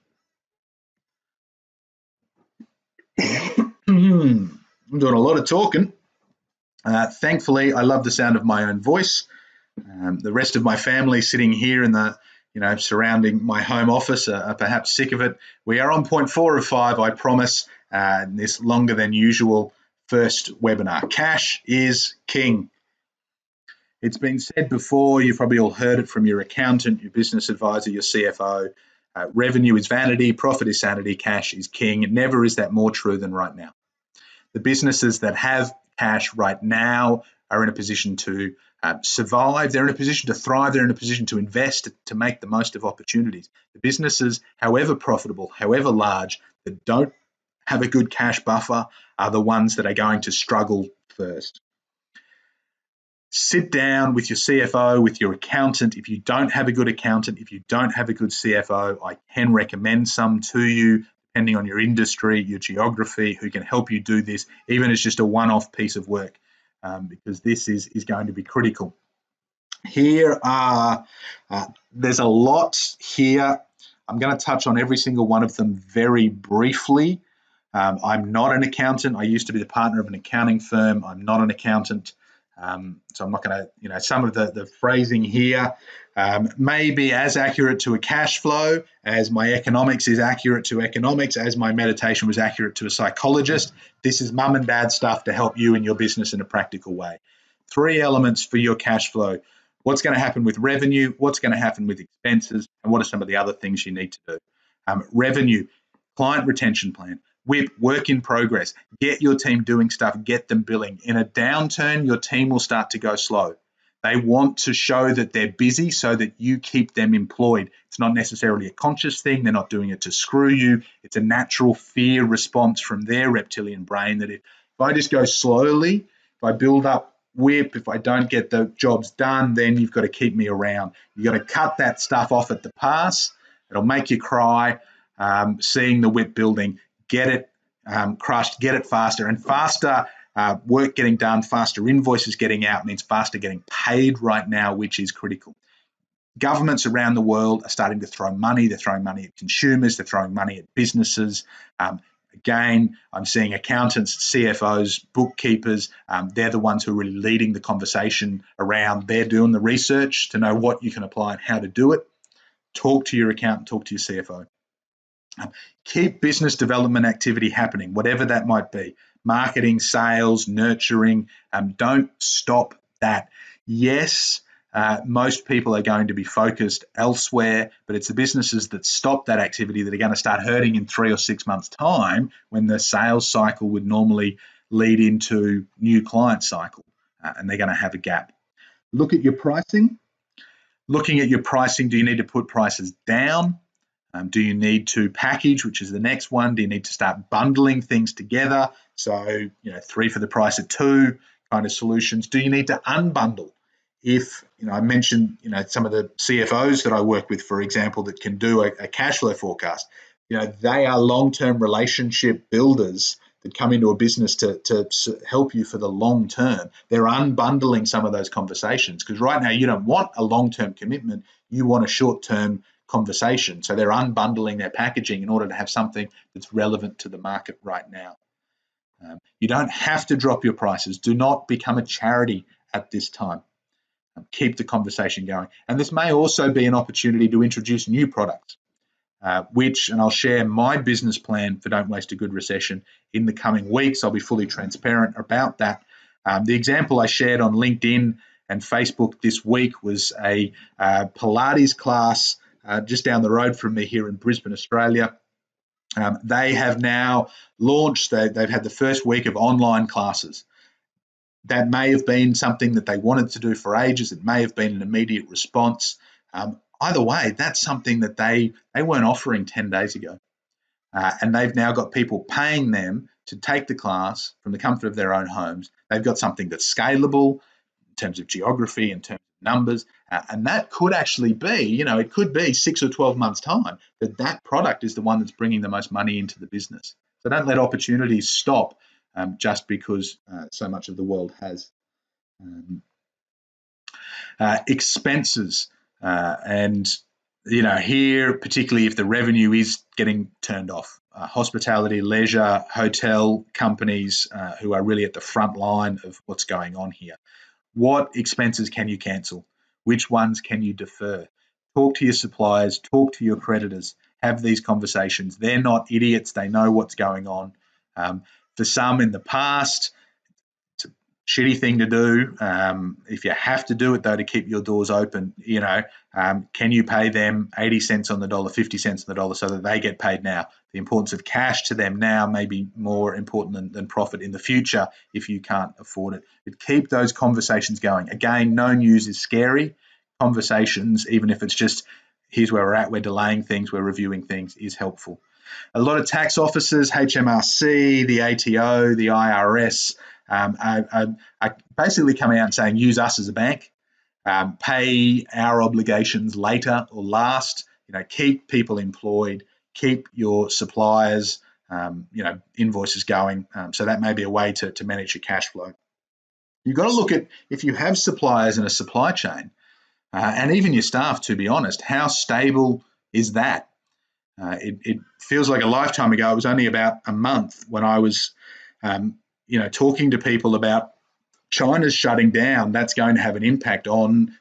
I'm doing a lot of talking. Thankfully, I love the sound of my own voice. The rest of my family sitting here in the, surrounding my home office are perhaps sick of it. We are on point 4 of 5, I promise, this longer than usual first webinar. Cash is king. It's been said before, you've probably all heard it from your accountant, your business advisor, your CFO. Revenue is vanity, profit is sanity, cash is king. Never is that more true than right now. The businesses that have cash right now are in a position to survive. They're in a position to thrive. They're in a position to invest, to make the most of opportunities. The businesses, however profitable, however large, that don't have a good cash buffer are the ones that are going to struggle first. Sit down with your CFO, with your accountant. If you don't have a good accountant, if you don't have a good CFO, I can recommend some to you, depending on your industry, your geography, who can help you do this, even as just a one-off piece of work, because this is going to be critical. Here are, there's a lot here. I'm going to touch on every single one of them very briefly. I'm not an accountant. I used to be the partner of an accounting firm. I'm not an accountant. So I'm not going to, some of the phrasing here may be as accurate to a cash flow as my economics is accurate to economics, as my meditation was accurate to a psychologist. This is mum and dad stuff to help you in your business in a practical way. 3 elements for your cash flow. What's going to happen with revenue? What's going to happen with expenses? And what are some of the other things you need to do? Revenue, client retention plan. WIP, work in progress. Get your team doing stuff, get them billing. In a downturn, your team will start to go slow. They want to show that they're busy so that you keep them employed. It's not necessarily a conscious thing. They're not doing it to screw you. It's a natural fear response from their reptilian brain that if I just go slowly, if I build up whip. If I don't get the jobs done, then you've got to keep me around. You've got to cut that stuff off at the pass. It'll make you cry, seeing the whip building. Get it crushed, get it faster, and faster work getting done, faster invoices getting out means faster getting paid right now, which is critical. Governments around the world are starting to throw money. They're throwing money at consumers. They're throwing money at businesses. Again, I'm seeing accountants, CFOs, bookkeepers. They're the ones who are really leading the conversation around. They're doing the research to know what you can apply and how to do it. Talk to your accountant, talk to your CFO. Keep business development activity happening, whatever that might be. Marketing, sales, nurturing. Don't stop that. Yes, most people are going to be focused elsewhere, but it's the businesses that stop that activity that are going to start hurting in 3 or 6 months' time, when the sales cycle would normally lead into new client cycle, and they're going to have a gap. Look at your pricing. Looking at your pricing, do you need to put prices down? Do you need to package, which is the next one? Do you need to start bundling things together? So, 3 for the price of 2 kind of solutions. Do you need to unbundle? If, I mentioned, some of the CFOs that I work with, for example, that can do a cash flow forecast, they are long-term relationship builders that come into a business to help you for the long term. They're unbundling some of those conversations, because right now you don't want a long-term commitment, you want a short-term conversation. So they're unbundling their packaging in order to have something that's relevant to the market right now. You don't have to drop your prices. Do not become a charity at this time. Keep the conversation going. And this may also be an opportunity to introduce new products, and I'll share my business plan for Don't Waste a Good Recession in the coming weeks. I'll be fully transparent about that. The example I shared on LinkedIn and Facebook this week was a Pilates class just down the road from me here in Brisbane, Australia. They have now launched, they've had the first week of online classes. That may have been something that they wanted to do for ages. It may have been an immediate response. Either way, that's something that they weren't offering 10 days ago. And they've now got people paying them to take the class from the comfort of their own homes. They've got something that's scalable in terms of geography, in terms of numbers, and that could actually be, it could be 6 or 12 months' time that product is the one that's bringing the most money into the business. So don't let opportunities stop just because so much of the world has. Expenses, and here, particularly if the revenue is getting turned off. Hospitality, leisure, hotel companies who are really at the front line of what's going on here. What expenses can you cancel? Which ones can you defer? Talk to your suppliers, talk to your creditors, have these conversations. They're not idiots, they know what's going on. For some in the past, it's a shitty thing to do. If you have to do it, though, to keep your doors open, can you pay them 80 cents on the dollar, 50 cents on the dollar so that they get paid now? The importance of cash to them now may be more important than profit in the future if you can't afford it. But keep those conversations going. Again, no news is scary. Conversations, even if it's just, here's where we're at, we're delaying things, we're reviewing things, is helpful. A lot of tax offices, HMRC, the ATO, the IRS, are basically coming out and saying, use us as a bank, pay our obligations later or last, keep people employed, keep your suppliers, invoices going. So that may be a way to manage your cash flow. You've got to look at, if you have suppliers in a supply chain, and even your staff, to be honest, how stable is that? It feels like a lifetime ago. It was only about a month when I was, talking to people about China's shutting down. That's going to have an impact on,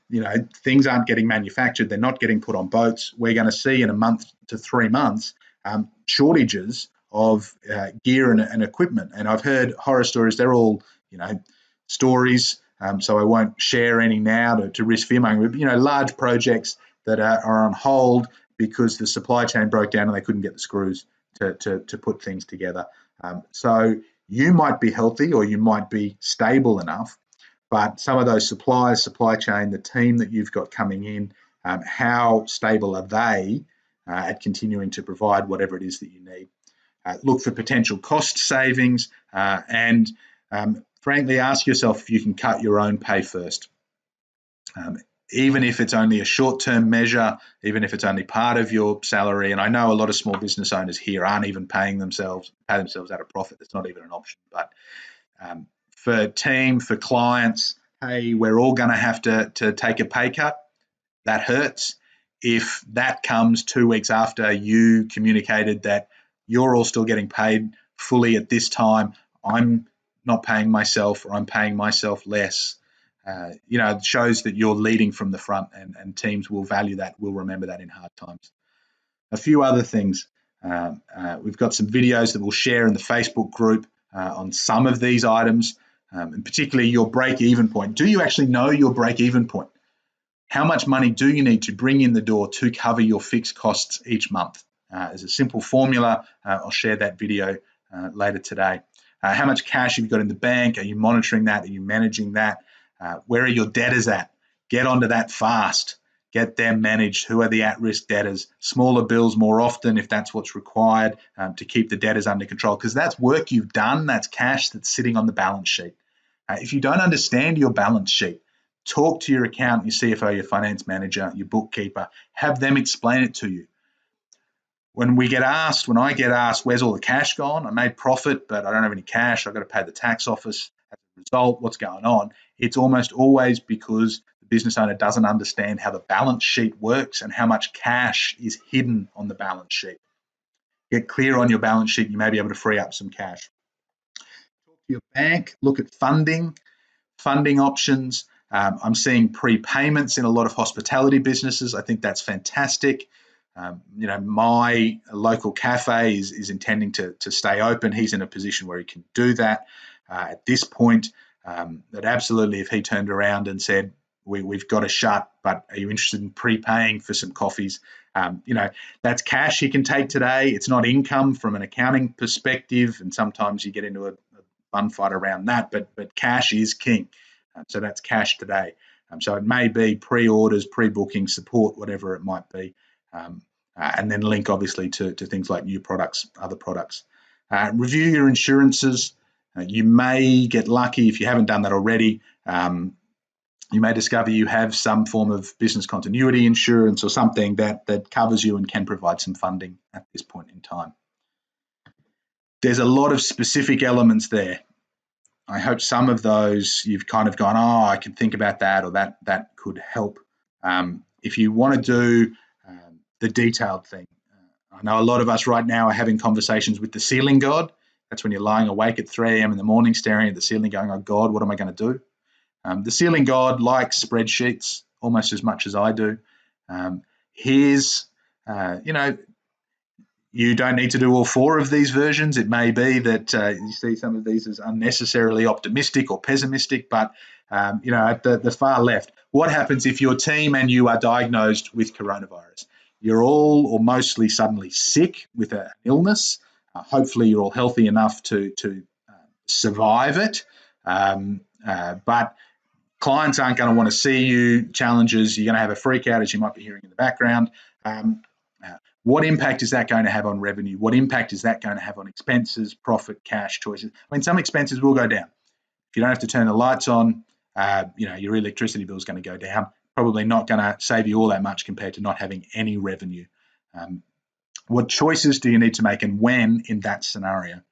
things aren't getting manufactured. They're not getting put on boats. We're going to see in a month to 3 months shortages of gear and equipment. And I've heard horror stories. They're all, stories. So I won't share any now to risk fear-mongering. But, large projects that are on hold because the supply chain broke down and they couldn't get the screws to put things together. So you might be healthy or you might be stable enough, but some of those suppliers, supply chain, the team that you've got coming in, how stable are they at continuing to provide whatever it is that you need? Look for potential cost savings and Frankly, ask yourself if you can cut your own pay first. Even if it's only a short-term measure, even if it's only part of your salary. And I know a lot of small business owners here aren't even pay themselves at a profit. It's not even an option. But for team, for clients, hey, we're all going to have to take a pay cut. That hurts. If that comes 2 weeks after you communicated that you're all still getting paid fully at this time, I'm not paying myself, or I'm paying myself less. It shows that you're leading from the front, and teams will value that, will remember that in hard times. A few other things. We've got some videos that we'll share in the Facebook group on some of these items, and particularly your break-even point. Do you actually know your break-even point? How much money do you need to bring in the door to cover your fixed costs each month? There's a simple formula. I'll share that video later today. How much cash have you got in the bank? Are you monitoring that? Are you managing that? Where are your debtors at? Get onto that fast. Get them managed. Who are the at-risk debtors? Smaller bills more often if that's what's required to keep the debtors under control, because that's work you've done. That's cash that's sitting on the balance sheet. If you don't understand your balance sheet, talk to your accountant, your CFO, your finance manager, your bookkeeper. Have them explain it to you. When I get asked, where's all the cash gone? I made profit, but I don't have any cash. I've got to pay the tax office. As a result, what's going on? It's almost always because the business owner doesn't understand how the balance sheet works and how much cash is hidden on the balance sheet. Get clear on your balance sheet. You may be able to free up some cash. Talk to your bank. Look at funding options. I'm seeing prepayments in a lot of hospitality businesses. I think that's fantastic. My local cafe is intending to stay open. He's in a position where he can do that at this point. That absolutely, if he turned around and said, we've got to shut, but are you interested in prepaying for some coffees? That's cash he can take today. It's not income from an accounting perspective, and sometimes you get into a fun fight around that, but cash is king. So that's cash today. So it may be pre-orders, pre-booking, support, whatever it might be. And then link obviously to things like new products, other products. Review your insurances. You may get lucky if you haven't done that already. You may discover you have some form of business continuity insurance or something that covers you and can provide some funding at this point in time. There's a lot of specific elements there. I hope some of those you've kind of gone, I can think about that, or that could help. If you want to do the detailed thing, I know a lot of us right now are having conversations with the ceiling god. That's when you're lying awake at 3 a.m. in the morning staring at the ceiling going, oh God, what am I going to do? The ceiling god likes spreadsheets almost as much as I do. You don't need to do all 4 of these versions. It may be that you see some of these as unnecessarily optimistic or pessimistic, but at the far left, what happens if your team and you are diagnosed with coronavirus? You're all or mostly suddenly sick with an illness. Hopefully you're all healthy enough to survive it, but clients aren't going to want to see you. Challenges, you're going to have a freak out, as you might be hearing in the background. What impact is that going to have on revenue? What impact is that going to have on expenses, profit, cash, choices? I mean, some expenses will go down. If you don't have to turn the lights on, your electricity bill is going to go down. Probably not going to save you all that much compared to not having any revenue. What choices do you need to make, and when in that scenario? An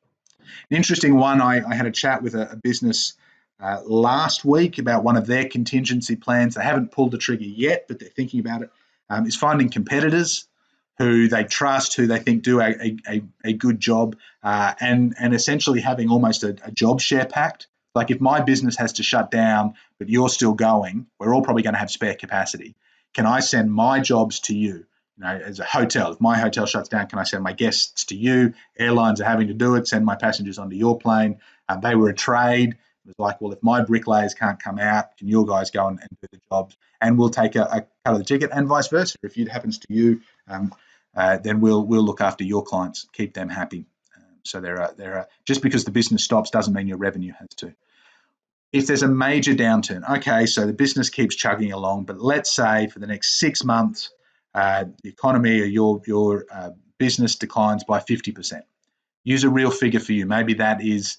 interesting one, I had a chat with a business last week about one of their contingency plans. They haven't pulled the trigger yet, but they're thinking about it, is finding competitors who they trust, who they think do a good job, and essentially having almost a job share pact. Like if my business has to shut down, but you're still going, we're all probably going to have spare capacity. Can I send my jobs to you? As a hotel, if my hotel shuts down, can I send my guests to you? Airlines are having to do it, send my passengers onto your plane. They were a trade. It was like, well, if my bricklayers can't come out, can your guys go and do the jobs? And we'll take a cut of the ticket, and vice versa. If it happens to you, then we'll look after your clients, keep them happy. So there are just because the business stops doesn't mean your revenue has to. If there's a major downturn, okay, so the business keeps chugging along, but let's say for the next 6 months, the economy or your business declines by 50%. Use a real figure for you. Maybe that is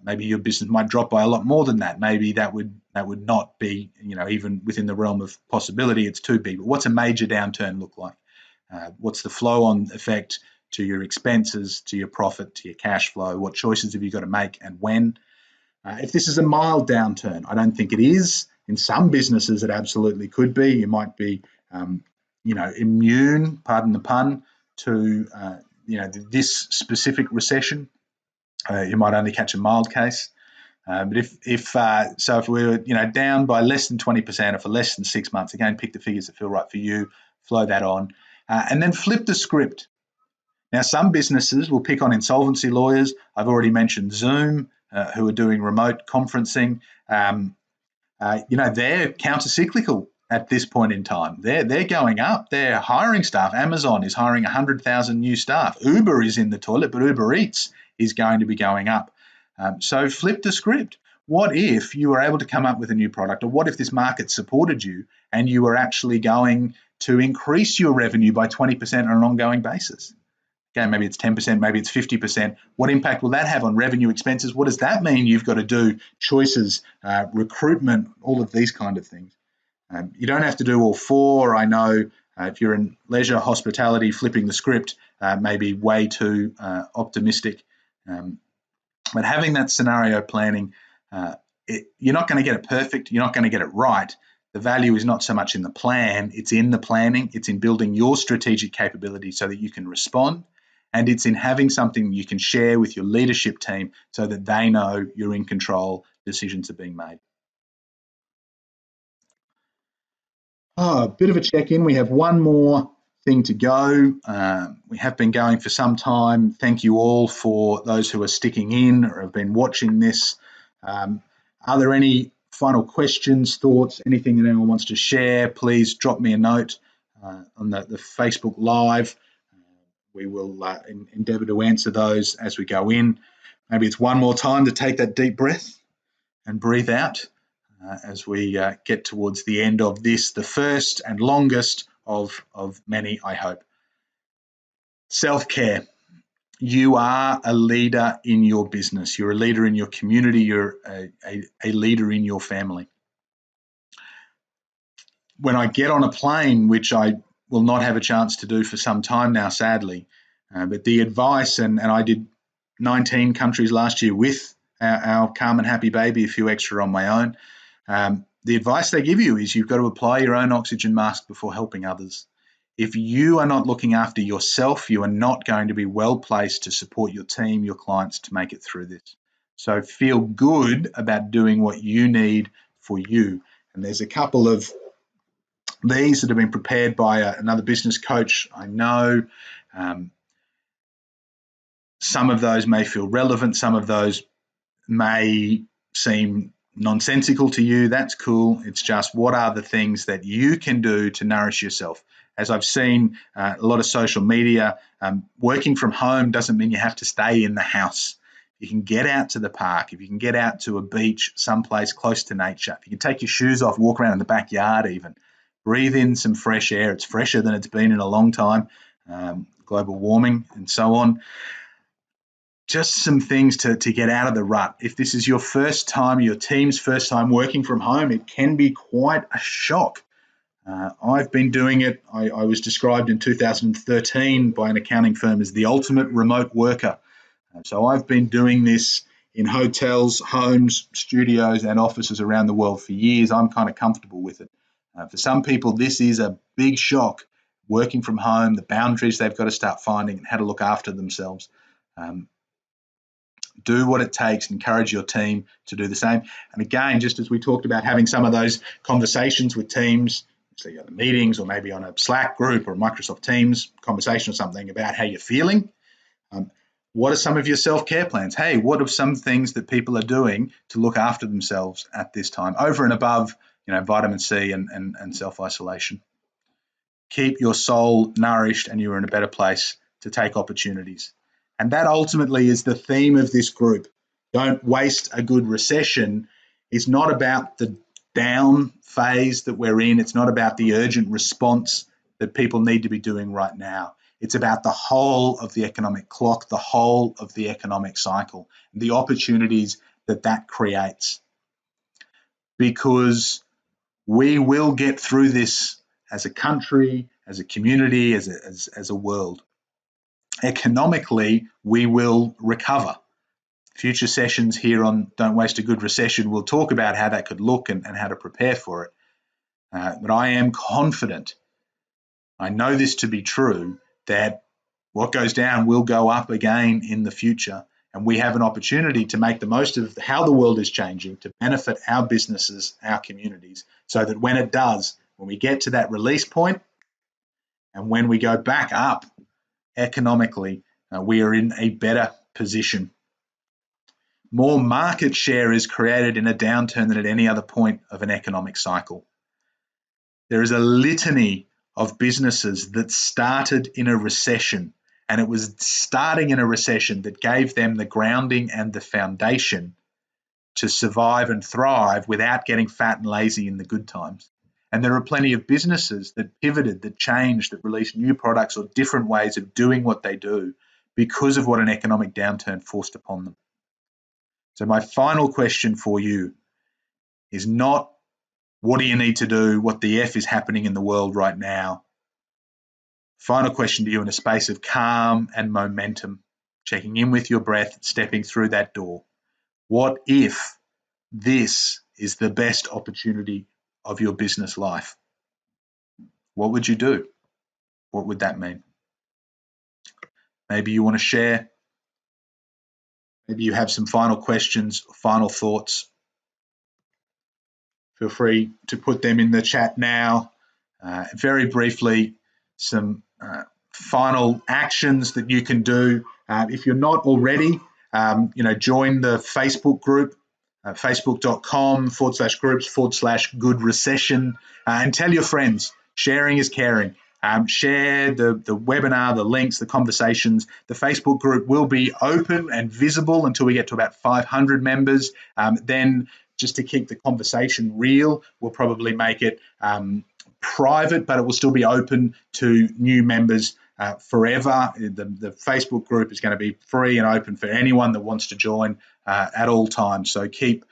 Maybe your business might drop by a lot more than that. Maybe that would not be, even within the realm of possibility. It's too big. But what's a major downturn look like? What's the flow-on effect to your expenses, to your profit, to your cash flow? What choices have you got to make, and when? If this is a mild downturn, I don't think it is. In some businesses, it absolutely could be. You might be, immune, pardon the pun, to this specific recession. You might only catch a mild case. But if we were down by less than 20% or for less than 6 months, again, pick the figures that feel right for you, flow that on, and then flip the script. Now, some businesses will pick on insolvency lawyers. I've already mentioned Zoom, who are doing remote conferencing. They're counter-cyclical at this point in time. They're going up. They're hiring staff. Amazon is hiring 100,000 new staff. Uber is in the toilet, but Uber Eats is going to be going up. So flip the script. What if you were able to come up with a new product, or what if this market supported you and you were actually going to increase your revenue by 20% on an ongoing basis? Okay, maybe it's 10%, maybe it's 50%. What impact will that have on revenue, expenses? What does that mean? You've got to do choices, recruitment, all of these kind of things. You don't have to do all four. I know if you're in leisure, hospitality, flipping the script may be way too optimistic. But having that scenario planning, you're not going to get it perfect. You're not going to get it right. The value is not so much in the plan. It's in the planning. It's in building your strategic capability so that you can respond. And it's in having something you can share with your leadership team so that they know you're in control, decisions are being made. A bit of a check-in. We have one more thing to go. We have been going for some time. Thank you all for those who are sticking in or have been watching this. Are there any final questions, thoughts, anything that anyone wants to share? Please drop me a note on the Facebook Live. We will endeavour to answer those as we go in. Maybe it's one more time to take that deep breath and breathe out as we get towards the end of this, the first and longest of many, I hope. Self-care. You are a leader in your business. You're a leader in your community. You're a leader in your family. When I get on a plane, which I will not have a chance to do for some time now, sadly, but the advice, and I did 19 countries last year with our calm and happy baby, a few extra on my own. The advice they give you is you've got to apply your own oxygen mask before helping others. If you are not looking after yourself, you are not going to be well placed to support your team, your clients, to make it through this. So feel good about doing what you need for you. And there's a couple of these that have been prepared by another business coach I know. Some of those may feel relevant. Some of those may seem nonsensical to you. That's cool. It's just, what are the things that you can do to nourish yourself? As I've seen a lot of social media, working from home doesn't mean you have to stay in the house. You can get out to the park. If you can get out to a beach, someplace close to nature. If you can take your shoes off, walk around in the backyard even. Breathe in some fresh air. It's fresher than it's been in a long time. Global warming and so on. Just some things to get out of the rut. If this is your first time, your team's first time working from home, it can be quite a shock. I've been doing it. I was described in 2013 by an accounting firm as the ultimate remote worker. So I've been doing this in hotels, homes, studios, and offices around the world for years. I'm kind of comfortable with it. For some people, this is a big shock, working from home, the boundaries they've got to start finding, and how to look after themselves. Do what it takes, encourage your team to do the same. And again, just as we talked about having some of those conversations with teams, so you have meetings or maybe on a Slack group or a Microsoft Teams conversation or something about how you're feeling. What are some of your self-care plans? Hey, what are some things that people are doing to look after themselves at this time, over and above, vitamin C and self-isolation? Keep your soul nourished and you're in a better place to take opportunities. And that ultimately is the theme of this group. Don't waste a good recession. It's not about the down phase that we're in. It's not about the urgent response that people need to be doing right now. It's about the whole of the economic clock, the whole of the economic cycle, the opportunities that that creates. Because we will get through this as a country, as a community, as a world. Economically, we will recover. Future sessions here on Don't Waste a Good Recession will talk about how that could look and how to prepare for it. But I am confident, I know this to be true, that what goes down will go up again in the future. And we have an opportunity to make the most of how the world is changing to benefit our businesses, our communities, so that when it does, when we get to that release point and when we go back up economically, we are in a better position. More market share is created in a downturn than at any other point of an economic cycle. There is a litany of businesses that started in a recession, and it was starting in a recession that gave them the grounding and the foundation to survive and thrive without getting fat and lazy in the good times. And there are plenty of businesses that pivoted, that changed, that released new products or different ways of doing what they do because of what an economic downturn forced upon them. So my final question for you is not what do you need to do, what the F is happening in the world right now. Final question to you in a space of calm and momentum, checking in with your breath, stepping through that door. What if this is the best opportunity of your business life? What would you do? What would that mean? Maybe you want to share. Maybe you have some final questions, final thoughts. Feel free to put them in the chat now. Very briefly, some final actions that you can do. If you're not already, join the Facebook group, facebook.com/groups/Good Recession, and tell your friends. Sharing is caring. Share the webinar, the links, the conversations. The Facebook group will be open and visible until we get to about 500 members. Then, just to keep the conversation real, we'll probably make it private, but it will still be open to new members forever. The Facebook group is going to be free and open for anyone that wants to join at all times. So keep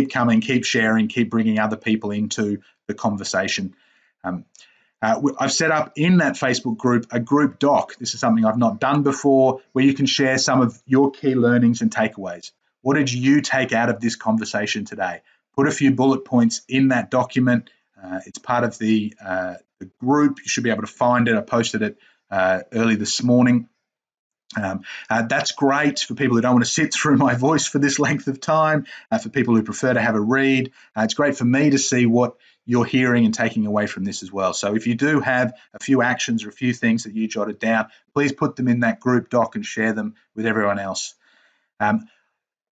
coming, keep sharing, keep bringing other people into the conversation. I've set up in that Facebook group a group doc. This is something I've not done before, where you can share some of your key learnings and takeaways. What did you take out of this conversation today? Put a few bullet points in that document. It's part of the group. You should be able to find it. I posted it early this morning. That's great for people who don't want to sit through my voice for this length of time, for people who prefer to have a read. It's great for me to see what you're hearing and taking away from this as well. So if you do have a few actions or a few things that you jotted down, please put them in that group doc and share them with everyone else.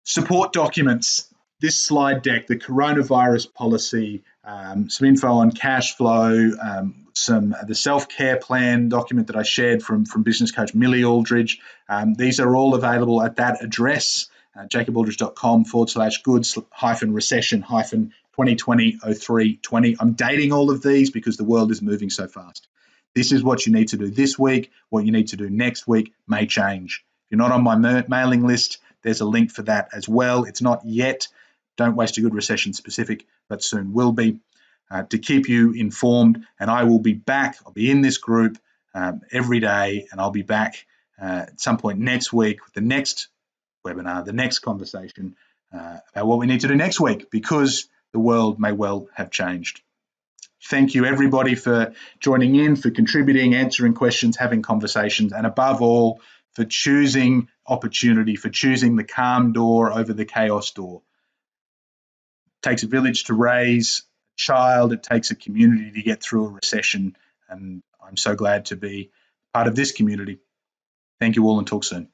Support documents. This slide deck, the coronavirus policy, some info on cash flow, the self-care plan document that I shared from business coach Millie Aldridge. These are all available at that address, jacobaldridge.com/good-recession-2020-0320. I'm dating all of these because the world is moving so fast. This is what you need to do this week. What you need to do next week may change. If you're not on my mailing list, there's a link for that as well. It's not yet Don't Waste a Good Recession specific, but soon will be, to keep you informed. And I will be back. I'll be in this group every day, and I'll be back at some point next week with the next webinar, the next conversation about what we need to do next week, because the world may well have changed. Thank you, everybody, for joining in, for contributing, answering questions, having conversations, and above all, for choosing opportunity, for choosing the calm door over the chaos door. It takes a village to raise a child. It takes a community to get through a recession, and I'm so glad to be part of this community. Thank you all, and talk soon.